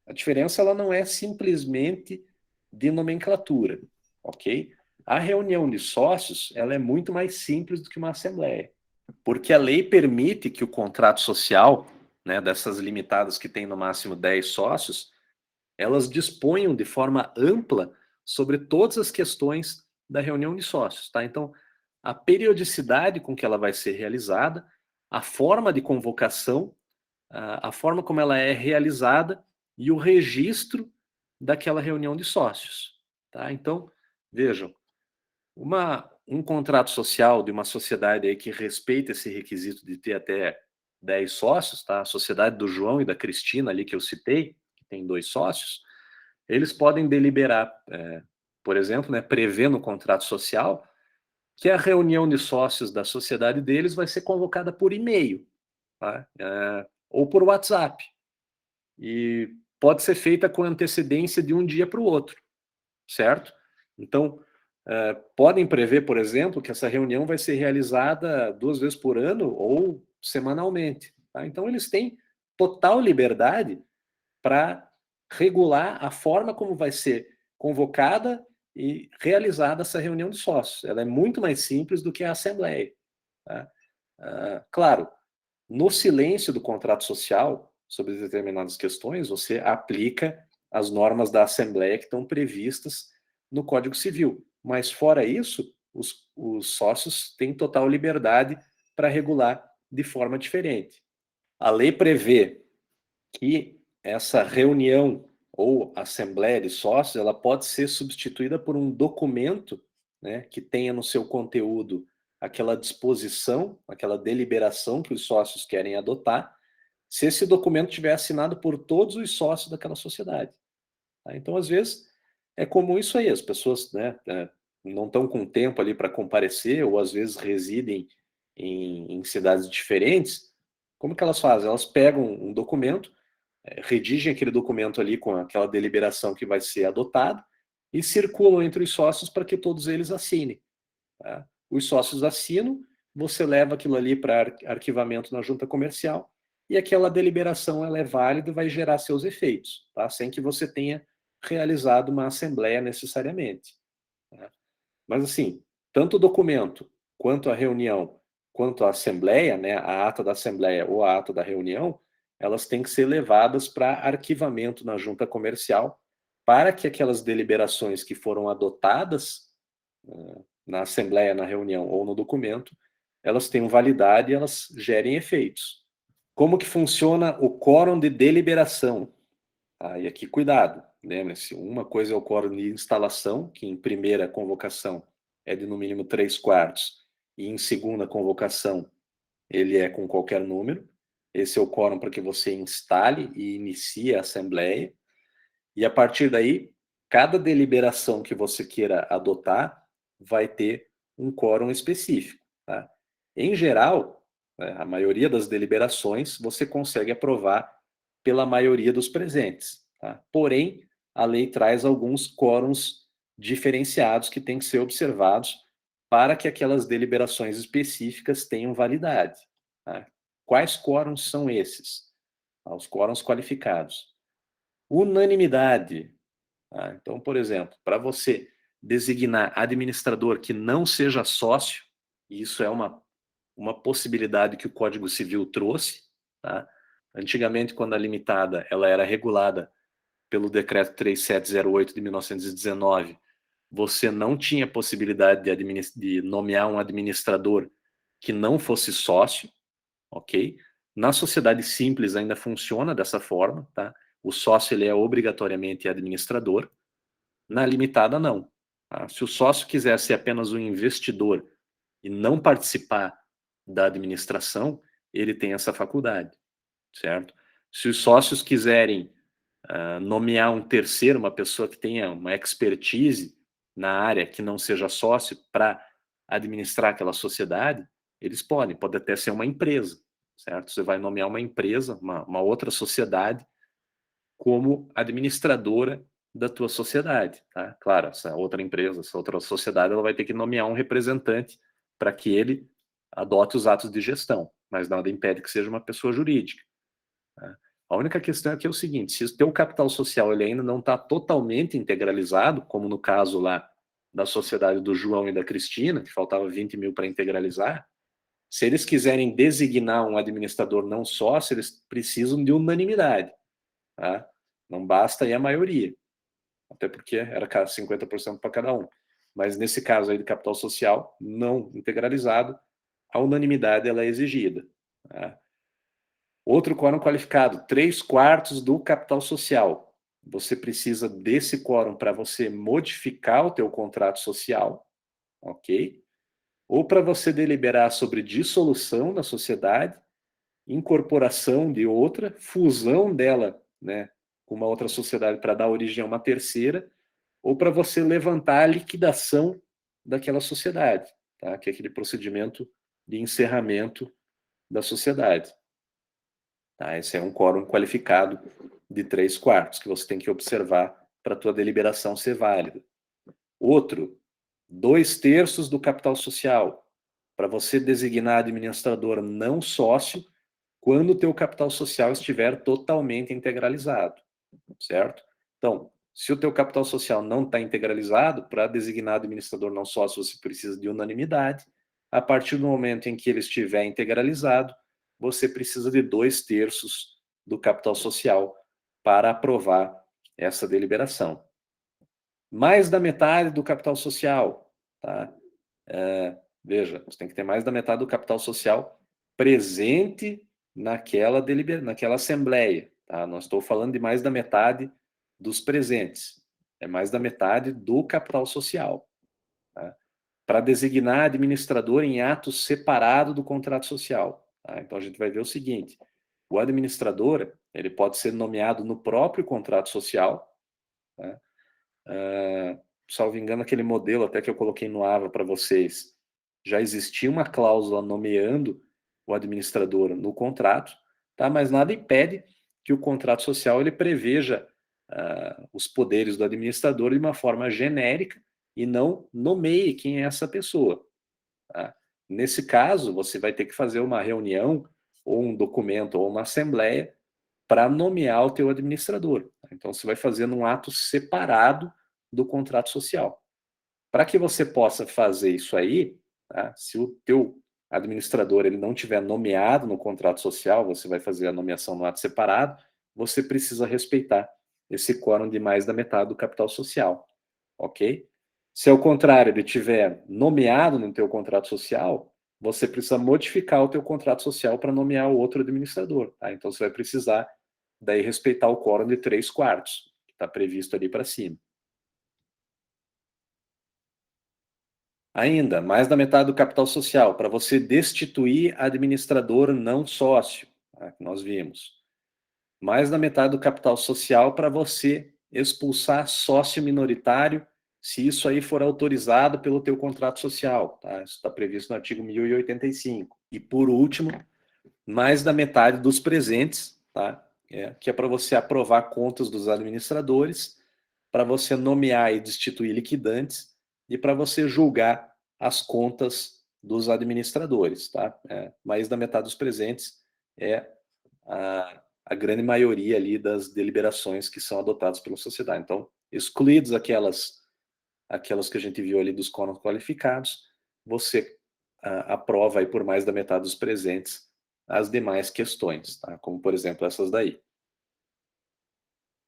A diferença ela não é simplesmente de nomenclatura, ok? A reunião de sócios ela é muito mais simples do que uma assembleia, porque a lei permite que o contrato social, né, dessas limitadas que tem no máximo 10 sócios, elas disponham de forma ampla sobre todas as questões da reunião de sócios, tá? Então, a periodicidade com que ela vai ser realizada, a forma de convocação, a forma como ela é realizada e o registro daquela reunião de sócios, tá? Então, vejam, um contrato social de uma sociedade aí que respeita esse requisito de ter até 10 sócios, tá? A sociedade do João e da Cristina ali que eu citei, que tem 2 sócios, eles podem deliberar, por exemplo, né, prever no contrato social que a reunião de sócios da sociedade deles vai ser convocada por e-mail, tá? Ou por WhatsApp. E pode ser feita com antecedência de um dia para o outro, certo? Então, podem prever, por exemplo, que essa reunião vai ser realizada 2 vezes por ano ou semanalmente. Tá? Então, eles têm total liberdade para regular a forma como vai ser convocada e realizada essa reunião de sócios. Ela é muito mais simples do que a assembleia. Tá? Claro, no silêncio do contrato social, sobre determinadas questões, você aplica as normas da assembleia que estão previstas no Código Civil. Mas, fora isso, os sócios têm total liberdade para regular de forma diferente. A lei prevê que essa reunião ou assembleia de sócios, ela pode ser substituída por um documento, né, que tenha no seu conteúdo aquela disposição, aquela deliberação que os sócios querem adotar, se esse documento tiver assinado por todos os sócios daquela sociedade. Tá? Então, às vezes, é comum isso aí, as pessoas, né, não estão com tempo ali para comparecer, ou às vezes residem em cidades diferentes. Como que elas fazem? Elas pegam um documento, redigem aquele documento ali com aquela deliberação que vai ser adotada e circulam entre os sócios para que todos eles assinem. Tá? Os sócios assinam, você leva aquilo ali para arquivamento na junta comercial e aquela deliberação ela é válida e vai gerar seus efeitos, tá? Sem que você tenha realizado uma assembleia necessariamente. Tá? Mas assim, tanto o documento, quanto a reunião, quanto a assembleia, né, a ata da assembleia ou a ata da reunião, elas têm que ser levadas para arquivamento na junta comercial para que aquelas deliberações que foram adotadas na assembleia, na reunião ou no documento, elas tenham validade e elas gerem efeitos. Como que funciona o quórum de deliberação? E aqui cuidado, lembre-se, uma coisa é o quórum de instalação, que em primeira convocação é de no mínimo 3/4, e em segunda convocação ele é com qualquer número. Esse é o quórum para que você instale e inicie a assembleia. E a partir daí, cada deliberação que você queira adotar vai ter um quórum específico. Tá? Em geral, a maioria das deliberações você consegue aprovar pela maioria dos presentes. Tá? Porém, a lei traz alguns quórums diferenciados que têm que ser observados para que aquelas deliberações específicas tenham validade. Tá? Quais quórums são esses? Os quórums qualificados. Unanimidade. Tá? Então, por exemplo, para você designar administrador que não seja sócio, e isso é uma possibilidade que o Código Civil trouxe. Tá? Antigamente, quando a limitada ela era regulada pelo Decreto 3708 de 1919, você não tinha possibilidade de nomear um administrador que não fosse sócio, ok? Na sociedade simples ainda funciona dessa forma, tá? O sócio ele é obrigatoriamente administrador. Na limitada, não. Tá? Se o sócio quiser ser apenas um investidor e não participar da administração, ele tem essa faculdade, certo? Se os sócios quiserem nomear um terceiro, uma pessoa que tenha uma expertise na área que não seja sócio para administrar aquela sociedade, eles podem, pode até ser uma empresa, certo? Você vai nomear uma empresa, uma outra sociedade como administradora da tua sociedade, tá? Claro, essa outra empresa, essa outra sociedade, ela vai ter que nomear um representante para que ele adote os atos de gestão, mas nada impede que seja uma pessoa jurídica. Tá? A única questão aqui é o seguinte: se o teu capital social ele ainda não está totalmente integralizado, como no caso lá da sociedade do João e da Cristina, que faltava 20 mil para integralizar, se eles quiserem designar um administrador não sócio, eles precisam de unanimidade. Tá? Não basta aí a maioria, até porque era 50% para cada um. Mas nesse caso aí de capital social não integralizado, a unanimidade ela é exigida. Tá? Outro quórum qualificado, 3/4 do capital social. Você precisa desse quórum para você modificar o teu contrato social, ok? Ou para você deliberar sobre dissolução da sociedade, incorporação de outra, fusão dela, né, com uma outra sociedade para dar origem a uma terceira, ou para você levantar a liquidação daquela sociedade, tá? Que é aquele procedimento de encerramento da sociedade. Tá? Esse é um quórum qualificado de 3/4 que você tem que observar para a tua deliberação ser válida. Outro, 2/3 do capital social, para você designar administrador não sócio quando o teu capital social estiver totalmente integralizado, certo? Então, se o teu capital social não está integralizado, para designar administrador não sócio você precisa de unanimidade. A partir do momento em que ele estiver integralizado, você precisa de 2/3 do capital social para aprovar essa deliberação. Mais da metade do capital social, tá? Veja, você tem que ter mais da metade do capital social presente naquela assembleia, tá? Não estou falando de mais da metade dos presentes, é mais da metade do capital social, tá? Para designar administrador em ato separado do contrato social, tá? Então a gente vai ver o seguinte: o administrador ele pode ser nomeado no próprio contrato social, tá? Salvo engano, aquele modelo até que eu coloquei no AVA para vocês, já existia uma cláusula nomeando o administrador no contrato, tá? Mas nada impede que o contrato social ele preveja os poderes do administrador de uma forma genérica e não nomeie quem é essa pessoa, tá? Nesse caso, você vai ter que fazer uma reunião ou um documento ou uma assembleia para nomear o teu administrador. Então, você vai fazer num ato separado do contrato social. Para que você possa fazer isso aí, tá? Se o teu administrador ele não tiver nomeado no contrato social, você vai fazer a nomeação no ato separado, você precisa respeitar esse quórum de mais da metade do capital social, ok? Se ao contrário ele tiver nomeado no teu contrato social, você precisa modificar o teu contrato social para nomear o outro administrador, tá? Então você vai precisar daí respeitar o quórum de 3/4, que está previsto ali para cima. Ainda, mais da metade do capital social, para você destituir administrador não sócio, tá? Que nós vimos. Mais da metade do capital social para você expulsar sócio minoritário, se isso aí for autorizado pelo teu contrato social, tá? Isso está previsto no artigo 1085. E por último, mais da metade dos presentes, tá? Que é para você aprovar contas dos administradores, para você nomear e destituir liquidantes e para você julgar as contas dos administradores, tá? Mais da metade dos presentes é a grande maioria ali das deliberações que são adotadas pela sociedade. Então, excluídos aquelas que a gente viu ali dos quórums qualificados, você aprova aí por mais da metade dos presentes as demais questões, tá? Como, por exemplo, essas daí.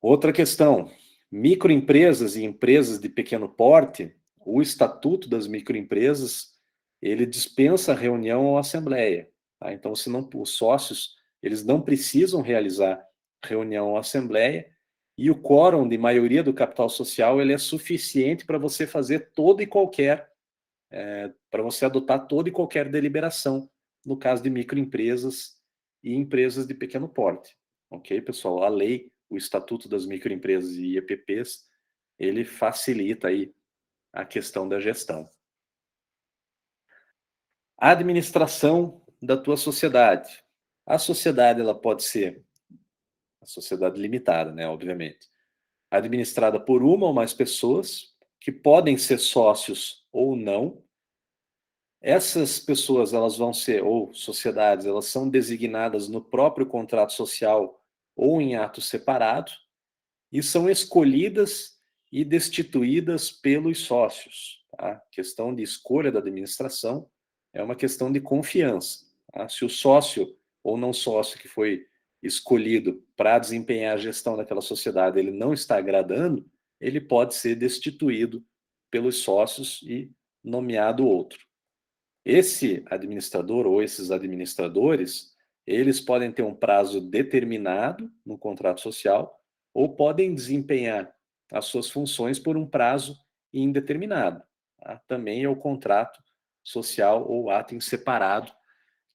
Outra questão, microempresas e empresas de pequeno porte, o Estatuto das Microempresas, ele dispensa reunião ou assembleia, tá? Então, se não, os sócios, eles não precisam realizar reunião ou assembleia, e o quórum de maioria do capital social, ele é suficiente para você fazer toda e qualquer, para você adotar toda e qualquer deliberação, no caso de microempresas e empresas de pequeno porte. Ok, pessoal? A lei, o Estatuto das Microempresas e EPPs, ele facilita aí a questão da gestão. A administração da tua sociedade. A sociedade, ela pode ser a sociedade limitada, né, obviamente, administrada por uma ou mais pessoas, que podem ser sócios ou não. Essas pessoas, elas vão ser, ou sociedades, elas são designadas no próprio contrato social ou em ato separado, e são escolhidas e destituídas pelos sócios. A questão de escolha da administração é uma questão de confiança, tá? Se o sócio ou não sócio que foi escolhido para desempenhar a gestão daquela sociedade, ele não está agradando, ele pode ser destituído pelos sócios e nomeado outro. Esse administrador ou esses administradores, eles podem ter um prazo determinado no contrato social ou podem desempenhar as suas funções por um prazo indeterminado, tá? Também é o contrato social ou ato em separado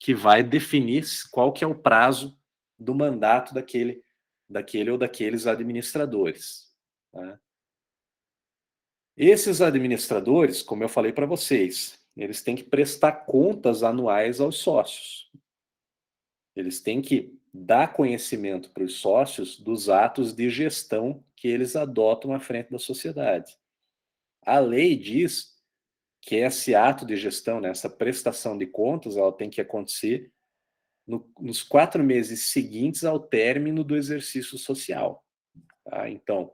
que vai definir qual que é o prazo do mandato daquele ou daqueles administradores, tá? Esses administradores, como eu falei para vocês, eles têm que prestar contas anuais aos sócios. Eles têm que dá conhecimento para os sócios dos atos de gestão que eles adotam à frente da sociedade. A lei diz que esse ato de gestão, né, essa prestação de contas, ela tem que acontecer nos 4 meses seguintes ao término do exercício social. Tá? Então,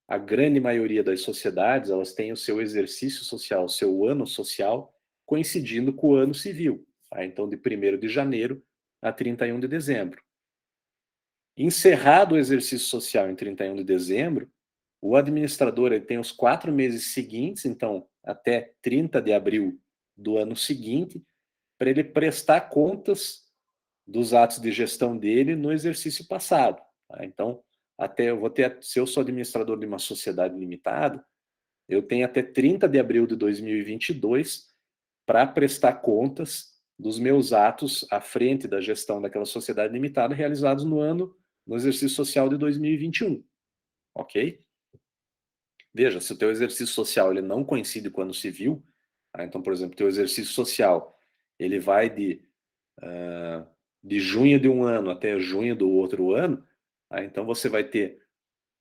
a grande maioria das sociedades, elas têm o seu exercício social, o seu ano social, coincidindo com o ano civil. Tá? Então, de 1º de janeiro a 31 de dezembro. Encerrado o exercício social em 31 de dezembro, o administrador ele tem os 4 meses seguintes, então até 30 de abril do ano seguinte, para ele prestar contas dos atos de gestão dele no exercício passado. Tá? Então, se eu sou administrador de uma sociedade limitada, eu tenho até 30 de abril de 2022 para prestar contas dos meus atos à frente da gestão daquela sociedade limitada realizados no exercício social de 2021. Ok? Veja, se o teu exercício social ele não coincide com o ano civil, tá? Então, por exemplo, o teu exercício social ele vai de junho de um ano até junho do outro ano, tá? Então você vai ter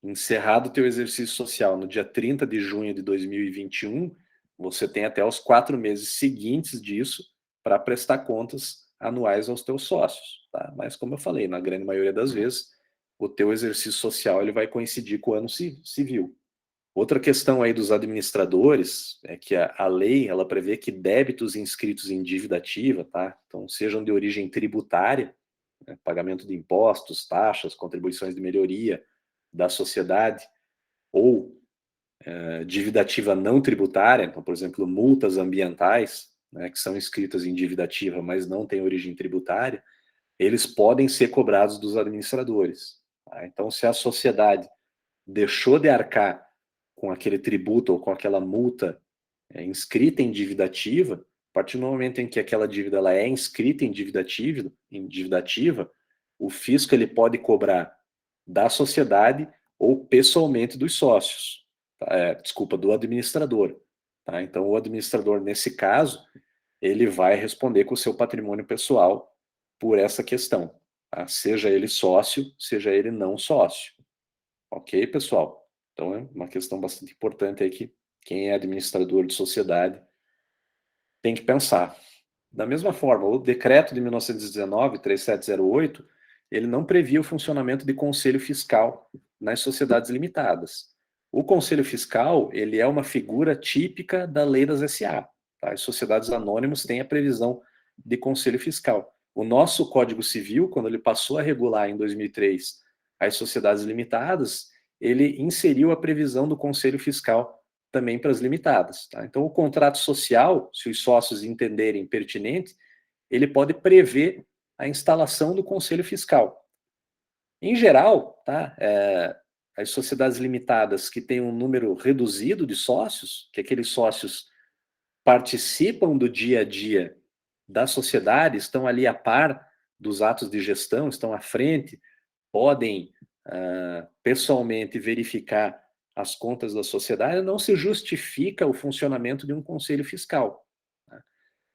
encerrado o teu exercício social no dia 30 de junho de 2021, você tem até os 4 meses seguintes disso para prestar contas anuais aos teus sócios. Tá? Mas, como eu falei, na grande maioria das vezes, o teu exercício social ele vai coincidir com o ano civil. Outra questão aí dos administradores é que a lei ela prevê que débitos inscritos em dívida ativa, tá? Então, sejam de origem tributária, né, pagamento de impostos, taxas, contribuições de melhoria da sociedade, ou dívida ativa não tributária, então, por exemplo, multas ambientais, né, que são inscritas em dívida ativa, mas não têm origem tributária, eles podem ser cobrados dos administradores. Tá? Então, se a sociedade deixou de arcar com aquele tributo ou com aquela multa inscrita em dívida ativa, a partir do momento em que aquela dívida ela é inscrita em dívida ativa, o fisco ele pode cobrar da sociedade ou pessoalmente dos sócios, tá? Desculpa, do administrador. Tá? Então, o administrador, nesse caso, ele vai responder com o seu patrimônio pessoal por essa questão, tá? Seja ele sócio, seja ele não sócio. Ok, pessoal? Então, é uma questão bastante importante aí que quem é administrador de sociedade tem que pensar. Da mesma forma, o decreto de 1919, 3708, ele não previa o funcionamento de conselho fiscal nas sociedades limitadas. O conselho fiscal, ele é uma figura típica da lei das SA. Tá? As sociedades anônimas têm a previsão de conselho fiscal. O nosso Código Civil, quando ele passou a regular em 2003 as sociedades limitadas, ele inseriu a previsão do conselho fiscal também para as limitadas. Tá? Então, o contrato social, se os sócios entenderem pertinente, ele pode prever a instalação do conselho fiscal. Em geral, tá, as sociedades limitadas que têm um número reduzido de sócios, que aqueles sócios participam do dia a dia da sociedade, estão ali a par dos atos de gestão, estão à frente, podem pessoalmente verificar as contas da sociedade, não se justifica o funcionamento de um conselho fiscal. Tá?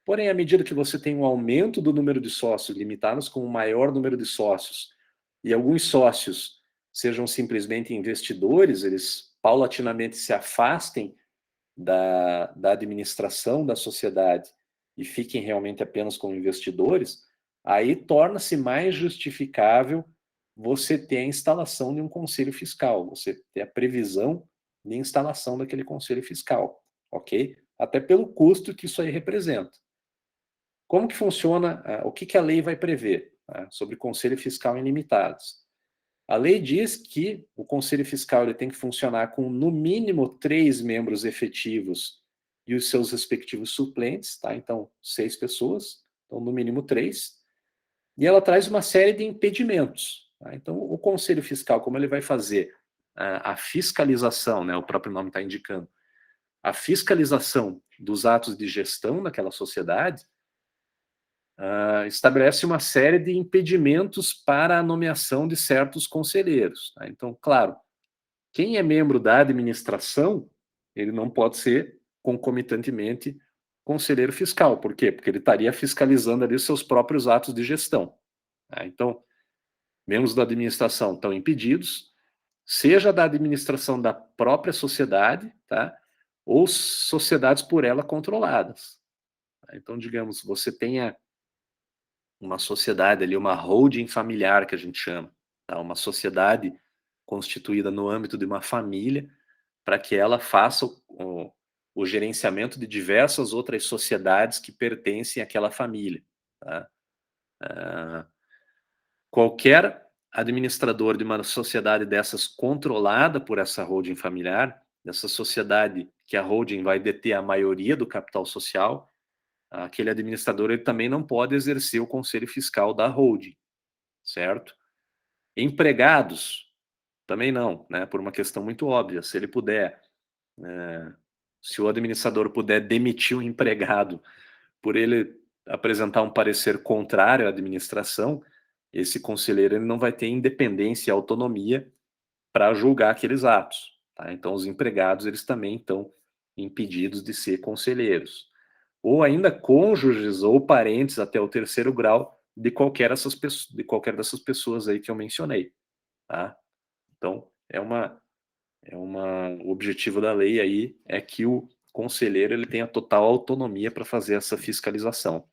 Porém, à medida que você tem um aumento do número de sócios, limitados com um maior número de sócios, e alguns sócios sejam simplesmente investidores, eles paulatinamente se afastem da administração da sociedade e fiquem realmente apenas como investidores, aí torna-se mais justificável você ter a instalação de um conselho fiscal, você ter a previsão de instalação daquele conselho fiscal, ok? Até pelo custo que isso aí representa. Como que funciona, o que a lei vai prever sobre conselho fiscal em limitados? A lei diz que o conselho fiscal ele tem que funcionar com no mínimo 3 membros efetivos e os seus respectivos suplentes, tá? Então, 6 pessoas, então no mínimo 3. E ela traz uma série de impedimentos. Tá? Então, o Conselho Fiscal, como ele vai fazer a fiscalização, né, o próprio nome está indicando, a fiscalização dos atos de gestão daquela sociedade, estabelece uma série de impedimentos para a nomeação de certos conselheiros. Tá? Então, claro, quem é membro da administração, ele não pode ser concomitantemente conselheiro fiscal. Por quê? Porque ele estaria fiscalizando ali os seus próprios atos de gestão. Tá? Então, membros da administração estão impedidos, seja da administração da própria sociedade, tá? Ou sociedades por ela controladas. Então, digamos, você tenha uma sociedade ali, uma holding familiar, que a gente chama, tá? Uma sociedade constituída no âmbito de uma família, para que ela faça o gerenciamento de diversas outras sociedades que pertencem àquela família. Tá? Qualquer administrador de uma sociedade dessas controlada por essa holding familiar, dessa sociedade que a holding vai deter a maioria do capital social, aquele administrador ele também não pode exercer o conselho fiscal da holding, certo? Empregados, também não, né? Por uma questão muito óbvia. Se ele puder, se o administrador puder demitir um empregado por ele apresentar um parecer contrário à administração, esse conselheiro ele não vai ter independência e autonomia para julgar aqueles atos. Tá? Então, os empregados eles também estão impedidos de ser conselheiros. Ou ainda cônjuges ou parentes até o terceiro grau de qualquer dessas pessoas aí que eu mencionei. Tá? Então, o objetivo da lei aí é que o conselheiro ele tenha total autonomia para fazer essa fiscalização.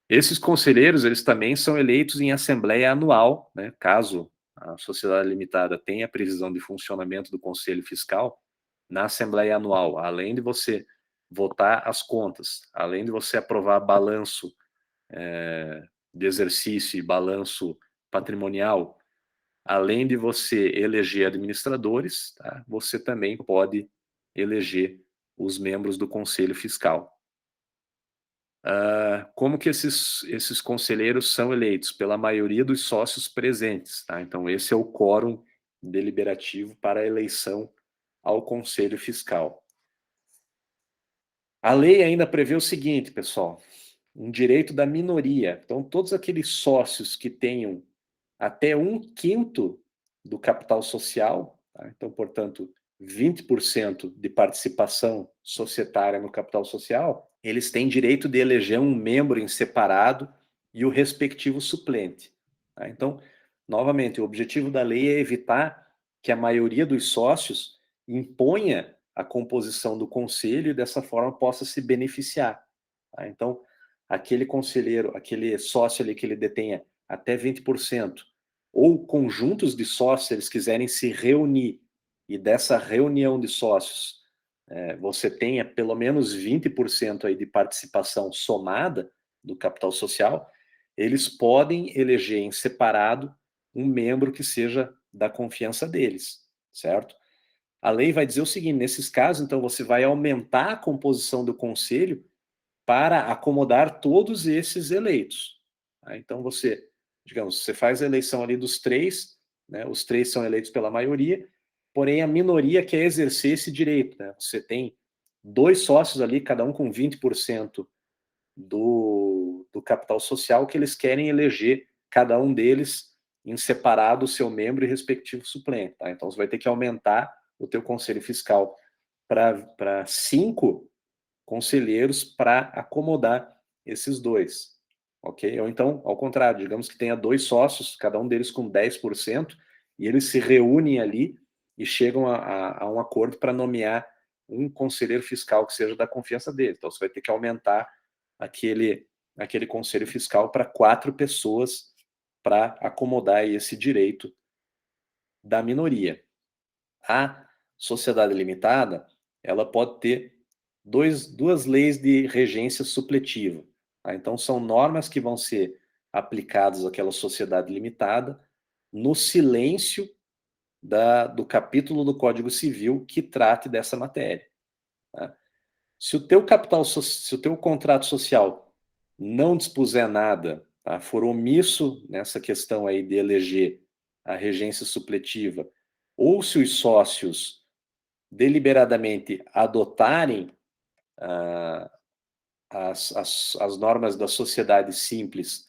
Esses conselheiros, eles também são eleitos em assembleia anual, né? Caso a sociedade limitada tenha previsão de funcionamento do conselho fiscal, na assembleia anual, além de você votar as contas, além de você aprovar balanço de exercício e balanço patrimonial, além de você eleger administradores, tá? Você também pode eleger os membros do conselho fiscal. Como que esses conselheiros são eleitos? Pela maioria dos sócios presentes. Tá? Então, esse é o quórum deliberativo para a eleição ao conselho fiscal. A lei ainda prevê o seguinte, pessoal, um direito da minoria. Então, todos aqueles sócios que tenham até 1/5 do capital social, tá? Então, portanto, 20% de participação societária no capital social, eles têm direito de eleger um membro em separado e o respectivo suplente. Tá? Então, novamente, o objetivo da lei é evitar que a maioria dos sócios imponha a composição do conselho e dessa forma possa se beneficiar. Tá? Então, aquele conselheiro, aquele sócio ali que ele detenha até 20%, ou conjuntos de sócios, eles quiserem se reunir e dessa reunião de sócios você tenha pelo menos 20% aí de participação somada do capital social, eles podem eleger em separado um membro que seja da confiança deles, certo? A lei vai dizer o seguinte, nesses casos, então, você vai aumentar a composição do conselho para acomodar todos esses eleitos. Tá? Então, digamos, você faz a eleição ali dos três, né? Os três são eleitos pela maioria, porém a minoria quer exercer esse direito. Né? Você tem 2 sócios ali, cada um com 20% do capital social, que eles querem eleger cada um deles em separado o seu membro e respectivo suplente. Tá? Então, você vai ter que aumentar o teu conselho fiscal para 5 conselheiros para acomodar esses dois, ok? Ou então, ao contrário, digamos que tenha 2 sócios, cada um deles com 10%, e eles se reúnem ali e chegam a um acordo para nomear um conselheiro fiscal que seja da confiança dele. Então, você vai ter que aumentar aquele conselho fiscal para 4 pessoas para acomodar esse direito da minoria. A sociedade limitada, ela pode ter duas leis de regência supletiva. Tá? Então, são normas que vão ser aplicadas àquela sociedade limitada no silêncio do capítulo do Código Civil que trate dessa matéria. Tá? Se o teu contrato social não dispuser nada, tá? For omisso nessa questão aí de eleger a regência supletiva, ou se os sócios deliberadamente adotarem as normas da sociedade simples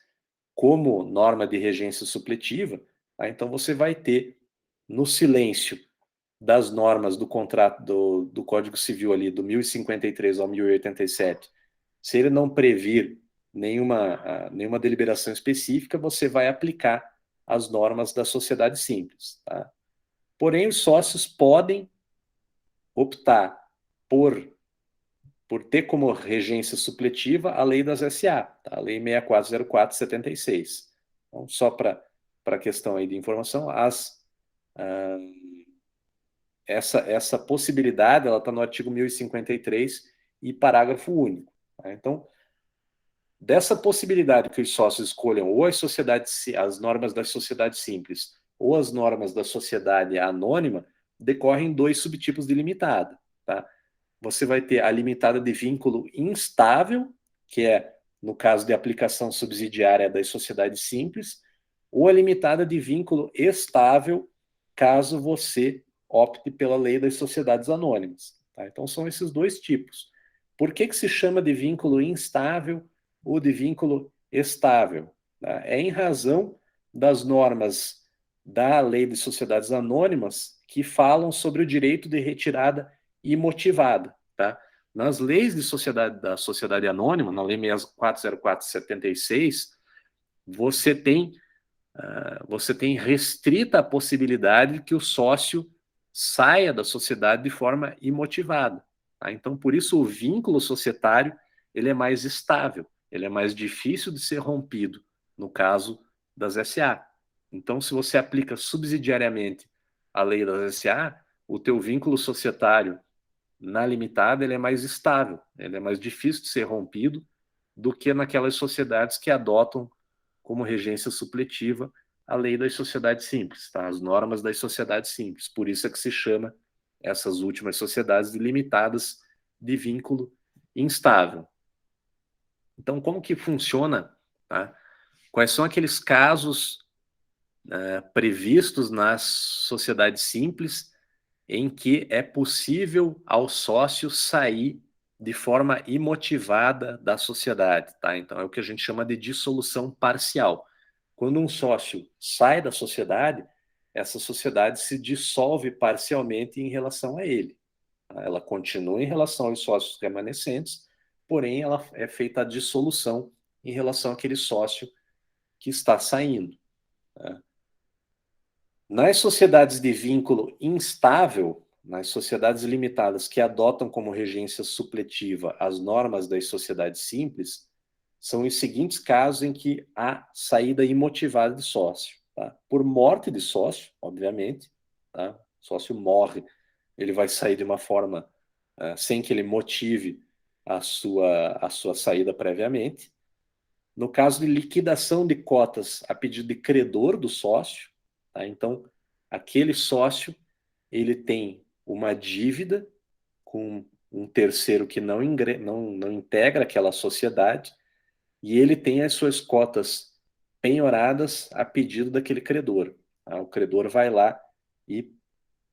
como norma de regência supletiva, tá? Então você vai ter, no silêncio das normas do contrato do Código Civil ali, do 1053 ao 1087, se ele não previr nenhuma deliberação específica, você vai aplicar as normas da sociedade simples. Tá? Porém, os sócios podem optar por ter como regência supletiva a lei das SA, tá? A lei 6404/76. Então, só para a questão aí de informação, essa possibilidade ela está no artigo 1053 e parágrafo único. Tá? Então, dessa possibilidade que os sócios escolham ou as normas da sociedade simples ou as normas da sociedade anônima, decorrem dois subtipos de limitada. Tá? Você vai ter a limitada de vínculo instável, que é, no caso de aplicação subsidiária das sociedades simples, ou a limitada de vínculo estável, caso você opte pela lei das sociedades anônimas. Tá? Então, são esses dois tipos. Por que se chama de vínculo instável ou de vínculo estável? Tá? É em razão das normas da lei de sociedades anônimas que falam sobre o direito de retirada imotivada. Tá? Nas leis de sociedade da sociedade anônima, na lei 6404/76, você tem restrita a possibilidade que o sócio saia da sociedade de forma imotivada. Tá? Então, por isso, o vínculo societário ele é mais estável, ele é mais difícil de ser rompido, no caso das SA. Então, se você aplica subsidiariamente a lei das SA, o teu vínculo societário na limitada ele é mais estável, ele é mais difícil de ser rompido do que naquelas sociedades que adotam como regência supletiva a lei das sociedades simples, tá? As normas das sociedades simples. Por isso é que se chama essas últimas sociedades de limitadas de vínculo instável. Então, como que funciona? Tá? Quais são aqueles casos previstos nas sociedades simples em que é possível ao sócio sair de forma imotivada da sociedade, tá? Então é o que a gente chama de dissolução parcial. Quando um sócio sai da sociedade, essa sociedade se dissolve parcialmente em relação a ele. Tá? Ela continua em relação aos sócios remanescentes, porém ela é feita a dissolução em relação àquele sócio que está saindo. Tá? Nas sociedades de vínculo instável, nas sociedades limitadas que adotam como regência supletiva as normas das sociedades simples, são os seguintes casos em que há saída imotivada de sócio. Tá? Por morte de sócio, obviamente, tá? O sócio morre, ele vai sair de uma forma sem que ele motive a sua saída previamente. No caso de liquidação de cotas a pedido de credor do sócio, tá? Então, aquele sócio ele tem uma dívida com um terceiro que não integra aquela sociedade e ele tem as suas cotas penhoradas a pedido daquele credor. Tá? O credor vai lá e,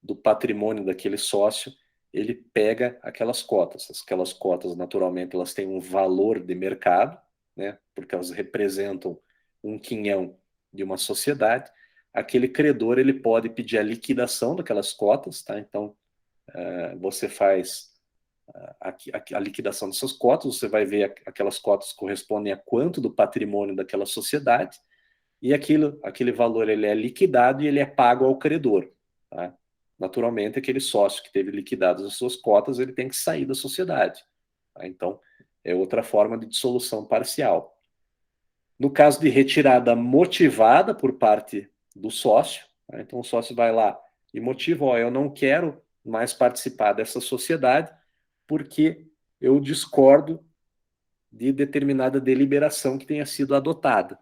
do patrimônio daquele sócio, ele pega aquelas cotas. Aquelas cotas, naturalmente, elas têm um valor de mercado, né? Porque elas representam um quinhão de uma sociedade. Aquele credor ele pode pedir a liquidação daquelas cotas, tá? Então, você faz a liquidação dessas cotas, você vai ver aquelas cotas correspondem a quanto do patrimônio daquela sociedade, e aquele valor ele é liquidado e ele é pago ao credor. Tá? Naturalmente, aquele sócio que teve liquidadas as suas cotas, ele tem que sair da sociedade. Tá? Então, é outra forma de dissolução parcial. No caso de retirada motivada por parte do sócio, tá? Então o sócio vai lá e motiva, ó, eu não quero mais participar dessa sociedade porque eu discordo de determinada deliberação que tenha sido adotada,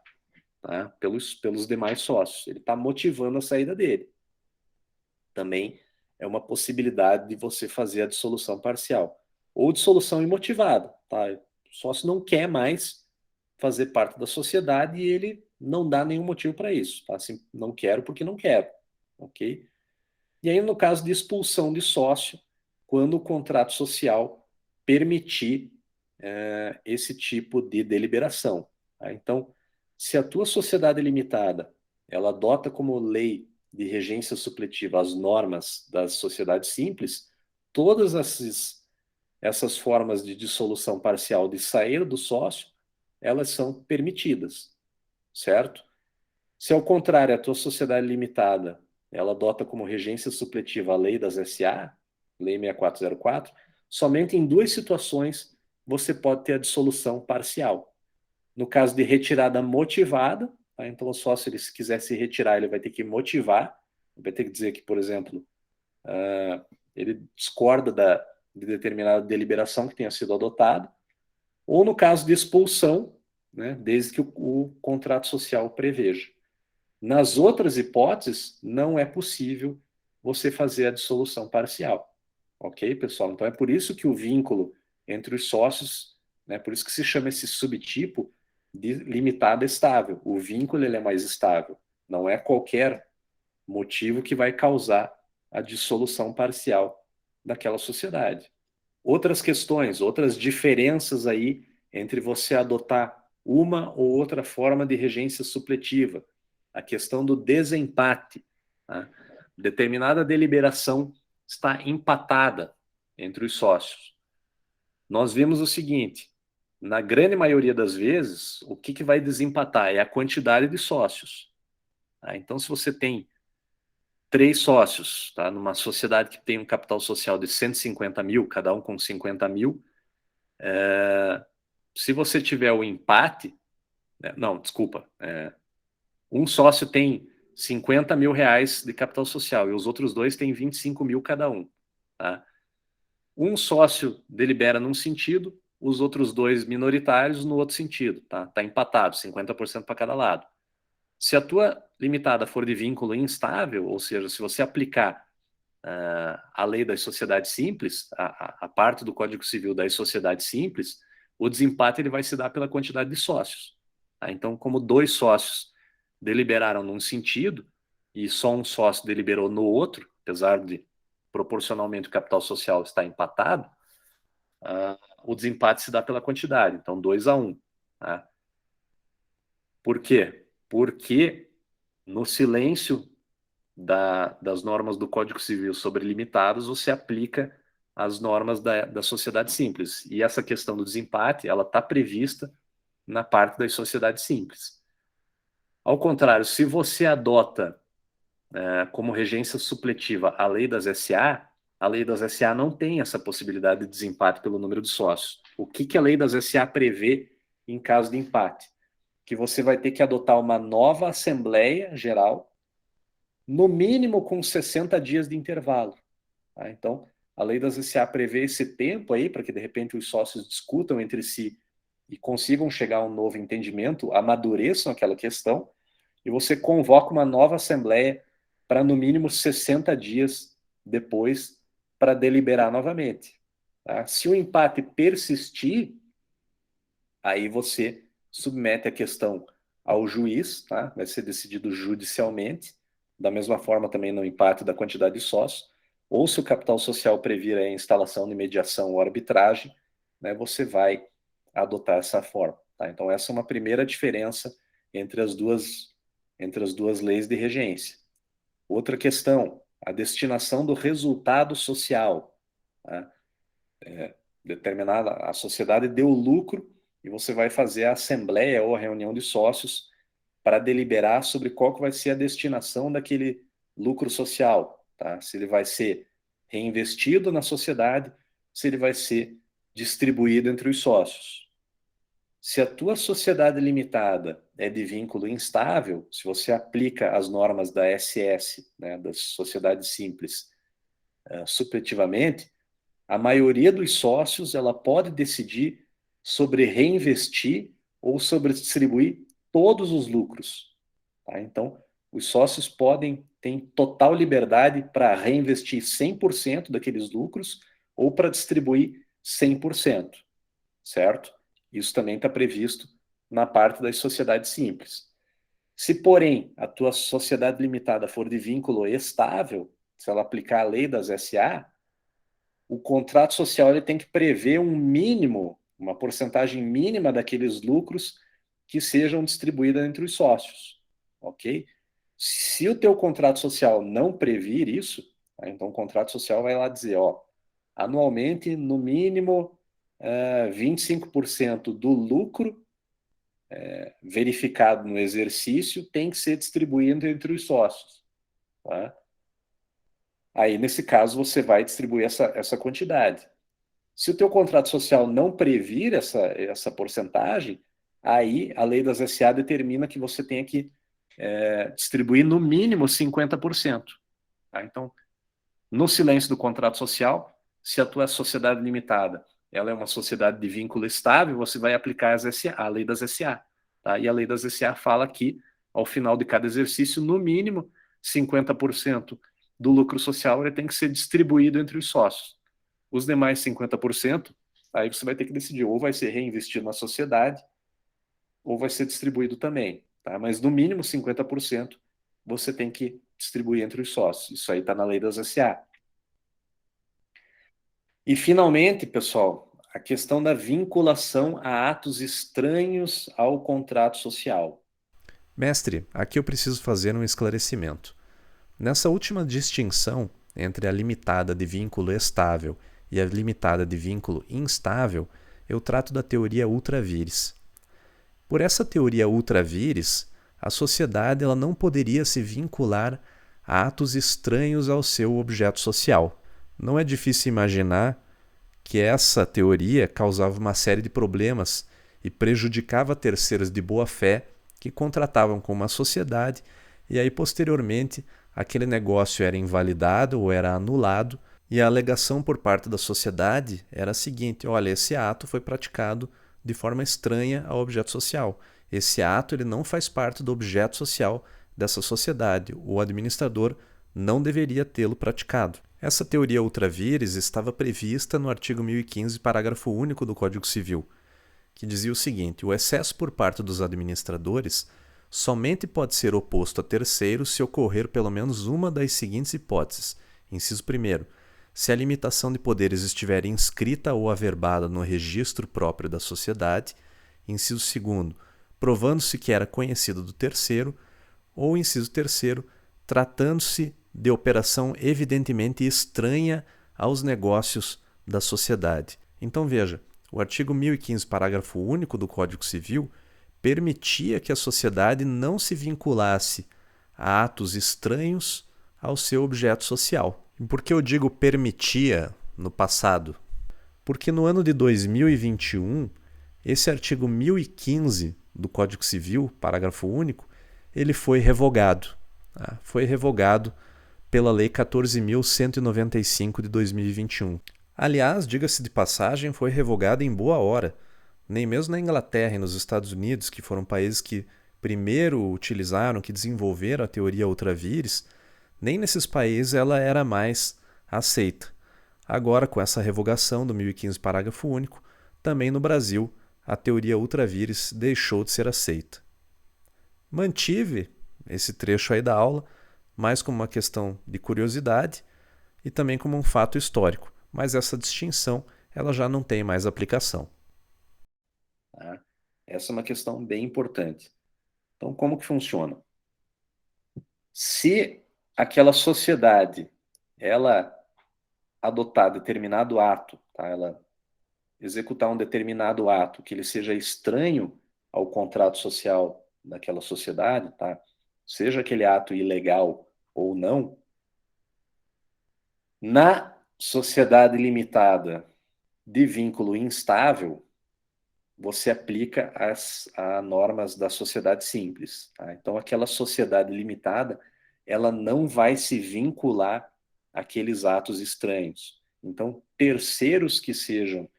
tá? pelos demais sócios. Ele está motivando a saída dele. Também é uma possibilidade de você fazer a dissolução parcial. Ou dissolução imotivada. Tá? O sócio não quer mais fazer parte da sociedade e ele não dá nenhum motivo para isso. Tá? Assim, não quero porque não quero. Ok? E aí, no caso de expulsão de sócio, quando o contrato social permitir esse tipo de deliberação. Tá? Então, se a tua sociedade limitada ela adota como lei de regência supletiva as normas das sociedades simples, todas essas formas de dissolução parcial de sair do sócio, elas são permitidas, certo? Se ao contrário, a tua sociedade limitada, ela adota como regência supletiva a lei das SA, Lei 6404, somente em duas situações você pode ter a dissolução parcial. No caso de retirada motivada, tá? Então o sócio, ele, se quiser se retirar, ele vai ter que motivar, vai ter que dizer que, por exemplo, ele discorda de determinada deliberação que tenha sido adotada, ou no caso de expulsão, né, desde que o contrato social preveja. Nas outras hipóteses, não é possível você fazer a dissolução parcial. Ok, pessoal? Então é por isso que o vínculo entre os sócios, né, por isso que se chama esse subtipo de limitada estável. O vínculo, ele é mais estável. Não é qualquer motivo que vai causar a dissolução parcial daquela sociedade. Outras questões, outras diferenças aí entre você adotar uma ou outra forma de regência supletiva. A questão do desempate. Tá? Determinada deliberação está empatada entre os sócios. Nós vimos o seguinte: na grande maioria das vezes, o que vai desempatar é a quantidade de sócios. Tá? Então, se você tem 3 sócios, tá? Numa sociedade que tem um capital social de 150 mil, cada um com 50 mil, se você tiver o empate, né? Não, desculpa, um sócio tem 50 mil reais de capital social e os outros dois têm 25 mil cada um. Tá? Um sócio delibera num sentido, os outros dois minoritários no outro sentido. Tá empatado, 50% para cada lado. Se a tua limitada for de vínculo instável, ou seja, se você aplicar a lei das sociedades simples, a parte do Código Civil das sociedades simples, o desempate ele vai se dar pela quantidade de sócios. Tá? Então, como 2 sócios deliberaram num sentido e só um sócio deliberou no outro, apesar de proporcionalmente o capital social estar empatado, o desempate se dá pela quantidade. Então, 2-1. Tá? Por quê? Porque no silêncio das normas do Código Civil sobre limitados, você aplica as normas da sociedade simples. E essa questão do desempate, ela está prevista na parte das sociedades simples. Ao contrário, se você adota como regência supletiva a lei das SA, a lei das SA não tem essa possibilidade de desempate pelo número de sócios. O que a lei das SA prevê em caso de empate? Que você vai ter que adotar uma nova Assembleia Geral, no mínimo com 60 dias de intervalo. Tá? Então, a lei das SA prevê esse tempo aí para que, de repente, os sócios discutam entre si e consigam chegar a um novo entendimento, amadureçam aquela questão, e você convoca uma nova Assembleia para, no mínimo, 60 dias depois, para deliberar novamente. Tá? Se o empate persistir, aí você submete a questão ao juiz, tá? Vai ser decidido judicialmente, da mesma forma também no empate da quantidade de sócios, ou se o capital social previr a instalação de mediação ou arbitragem, né, você vai adotar essa forma. Tá? Então essa é uma primeira diferença entre as duas leis de regência. Outra questão, a destinação do resultado social. Tá? Determinada, a sociedade deu lucro e você vai fazer a assembleia ou a reunião de sócios para deliberar sobre qual que vai ser a destinação daquele lucro social, tá? Se ele vai ser reinvestido na sociedade, se ele vai ser distribuído entre os sócios. Se a tua sociedade limitada é de vínculo instável, se você aplica as normas da SS, né, das sociedades simples, supletivamente, a maioria dos sócios ela pode decidir sobre reinvestir ou sobre distribuir todos os lucros. Tá? Então, os sócios têm total liberdade para reinvestir 100% daqueles lucros ou para distribuir 100%, certo? Isso também está previsto na parte das sociedades simples. Se, porém, a tua sociedade limitada for de vínculo estável, se ela aplicar a lei das SA, o contrato social ele tem que prever um mínimo, uma porcentagem mínima daqueles lucros que sejam distribuídos entre os sócios, ok? Se o teu contrato social não previr isso, tá? Então o contrato social vai lá dizer, ó, anualmente, no mínimo, 25% do lucro verificado no exercício tem que ser distribuído entre os sócios. Tá? Aí, nesse caso, você vai distribuir essa quantidade. Se o teu contrato social não previr essa porcentagem, aí a lei das SA determina que você tenha que distribuir no mínimo 50%. Tá? Então, no silêncio do contrato social, se a tua sociedade limitada ela é uma sociedade de vínculo estável, você vai aplicar a lei das SA. Tá? E a lei das SA fala que, ao final de cada exercício, no mínimo 50% do lucro social ele tem que ser distribuído entre os sócios. Os demais 50%, aí você vai ter que decidir, ou vai ser reinvestido na sociedade, ou vai ser distribuído também. Tá? Mas no mínimo 50% você tem que distribuir entre os sócios. Isso aí está na lei das SA. E, finalmente, pessoal, a questão da vinculação a atos estranhos ao contrato social. Mestre, aqui eu preciso fazer um esclarecimento. Nessa última distinção entre a limitada de vínculo estável e a limitada de vínculo instável, eu trato da teoria ultra vires. Por essa teoria ultra vires, a sociedade ela não poderia se vincular a atos estranhos ao seu objeto social. Não é difícil imaginar que essa teoria causava uma série de problemas e prejudicava terceiros de boa fé que contratavam com uma sociedade e aí posteriormente aquele negócio era invalidado ou era anulado e a alegação por parte da sociedade era a seguinte: olha, esse ato foi praticado de forma estranha ao objeto social. Esse ato ele não faz parte do objeto social dessa sociedade. O administrador não deveria tê-lo praticado. Essa teoria ultra vires estava prevista no artigo 1015, parágrafo único do Código Civil, que dizia o seguinte: o excesso por parte dos administradores somente pode ser oposto a terceiros se ocorrer pelo menos uma das seguintes hipóteses. Inciso 1º, se a limitação de poderes estiver inscrita ou averbada no registro próprio da sociedade. Inciso 2º, provando-se que era conhecido do terceiro. Ou inciso 3º, tratando-se de operação evidentemente estranha aos negócios da sociedade. Então veja, o artigo 1015, parágrafo único do Código Civil, permitia que a sociedade não se vinculasse a atos estranhos ao seu objeto social. E por que eu digo permitia no passado? Porque no ano de 2021, esse artigo 1015 do Código Civil, parágrafo único, ele foi revogado. Tá? Foi revogado pela Lei 14.195 de 2021. Aliás, diga-se de passagem, foi revogado em boa hora. Nem mesmo na Inglaterra e nos Estados Unidos, que foram países que primeiro utilizaram, que desenvolveram a teoria ultra vires, nem nesses países ela era mais aceita. Agora, com essa revogação do 1015 parágrafo único, também no Brasil a teoria ultra vires deixou de ser aceita. Mantive esse trecho aí da aula, mais como uma questão de curiosidade e também como um fato histórico, mas essa distinção ela já não tem mais aplicação. Tá? Essa é uma questão bem importante. Então, como que funciona? Se aquela sociedade ela adotar determinado ato, tá? Ela executar um determinado ato que ele seja estranho ao contrato social daquela sociedade, tá? Seja aquele ato ilegal ou não, na sociedade limitada de vínculo instável, você aplica as normas da sociedade simples. Tá? Então, aquela sociedade limitada, ela não vai se vincular àqueles atos estranhos. Então, terceiros que sejam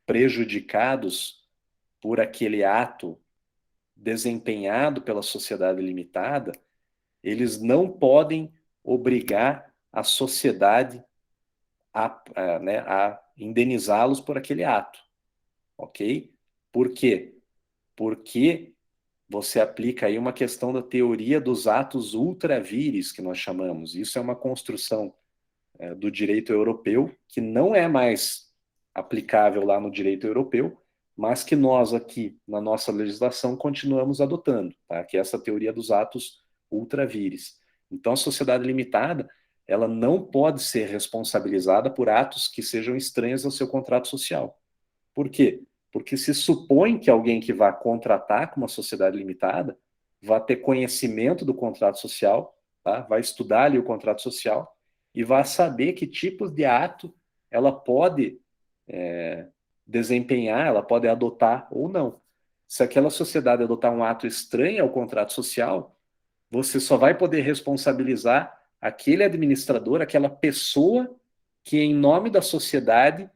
prejudicados por aquele ato desempenhado pela sociedade limitada, eles não podem obrigar a sociedade a indenizá-los por aquele ato, ok? Por quê? Porque você aplica aí uma questão da teoria dos atos ultra vires, que nós chamamos. Isso é uma construção do direito europeu, que não é mais aplicável lá no direito europeu, mas que nós aqui, na nossa legislação, continuamos adotando, tá? Que é essa teoria dos atos ultra vires. Então, a sociedade limitada, ela não pode ser responsabilizada por atos que sejam estranhos ao seu contrato social. Por quê? Porque se supõe que alguém que vai contratar com uma sociedade limitada vai ter conhecimento do contrato social, tá? Vai estudar ali o contrato social e vai saber que tipos de ato ela pode desempenhar, ela pode adotar ou não. Se aquela sociedade adotar um ato estranho ao contrato social, você só vai poder responsabilizar aquele administrador, aquela pessoa que, em nome da sociedade,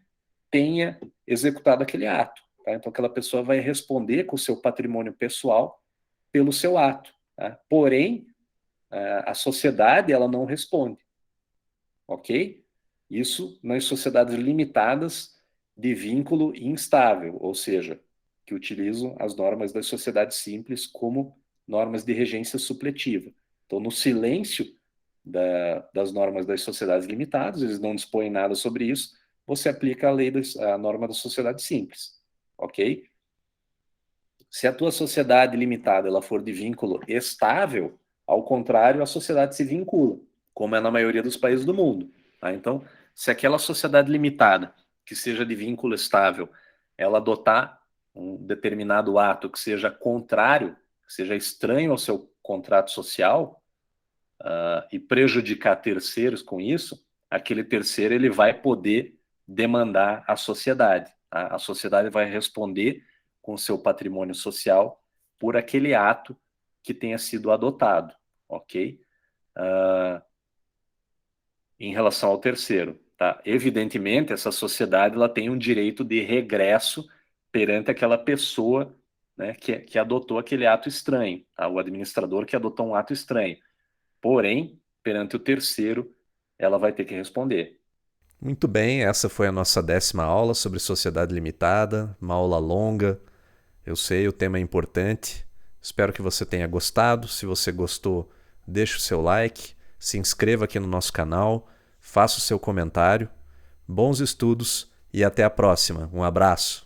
tenha executado aquele ato. Tá? Então, aquela pessoa vai responder com o seu patrimônio pessoal pelo seu ato. Tá? Porém, a sociedade ela não responde. Ok? Isso nas sociedades limitadas de vínculo instável, ou seja, que utilizam as normas das sociedades simples como normas de regência supletiva. Então, no silêncio das normas das sociedades limitadas, eles não dispõem nada sobre isso, você aplica a norma da sociedade simples, ok? Se a tua sociedade limitada ela for de vínculo estável, ao contrário, a sociedade se vincula, como é na maioria dos países do mundo. Tá? Então, se aquela sociedade limitada, que seja de vínculo estável, ela adotar um determinado ato que seja contrário, que seja estranho ao seu contrato social, e prejudicar terceiros com isso, aquele terceiro ele vai poder demandar a sociedade. Tá? A sociedade vai responder com seu patrimônio social por aquele ato que tenha sido adotado, ok? Em relação ao terceiro, tá? Evidentemente, essa sociedade ela tem um direito de regresso perante aquela pessoa, né, que adotou aquele ato estranho, tá? O administrador que adotou um ato estranho. Porém, perante o terceiro, ela vai ter que responder. Muito bem, essa foi a nossa 10ª aula sobre sociedade limitada, uma aula longa. Eu sei, o tema é importante. Espero que você tenha gostado. Se você gostou, deixe o seu like, se inscreva aqui no nosso canal, faça o seu comentário. Bons estudos e até a próxima. Um abraço.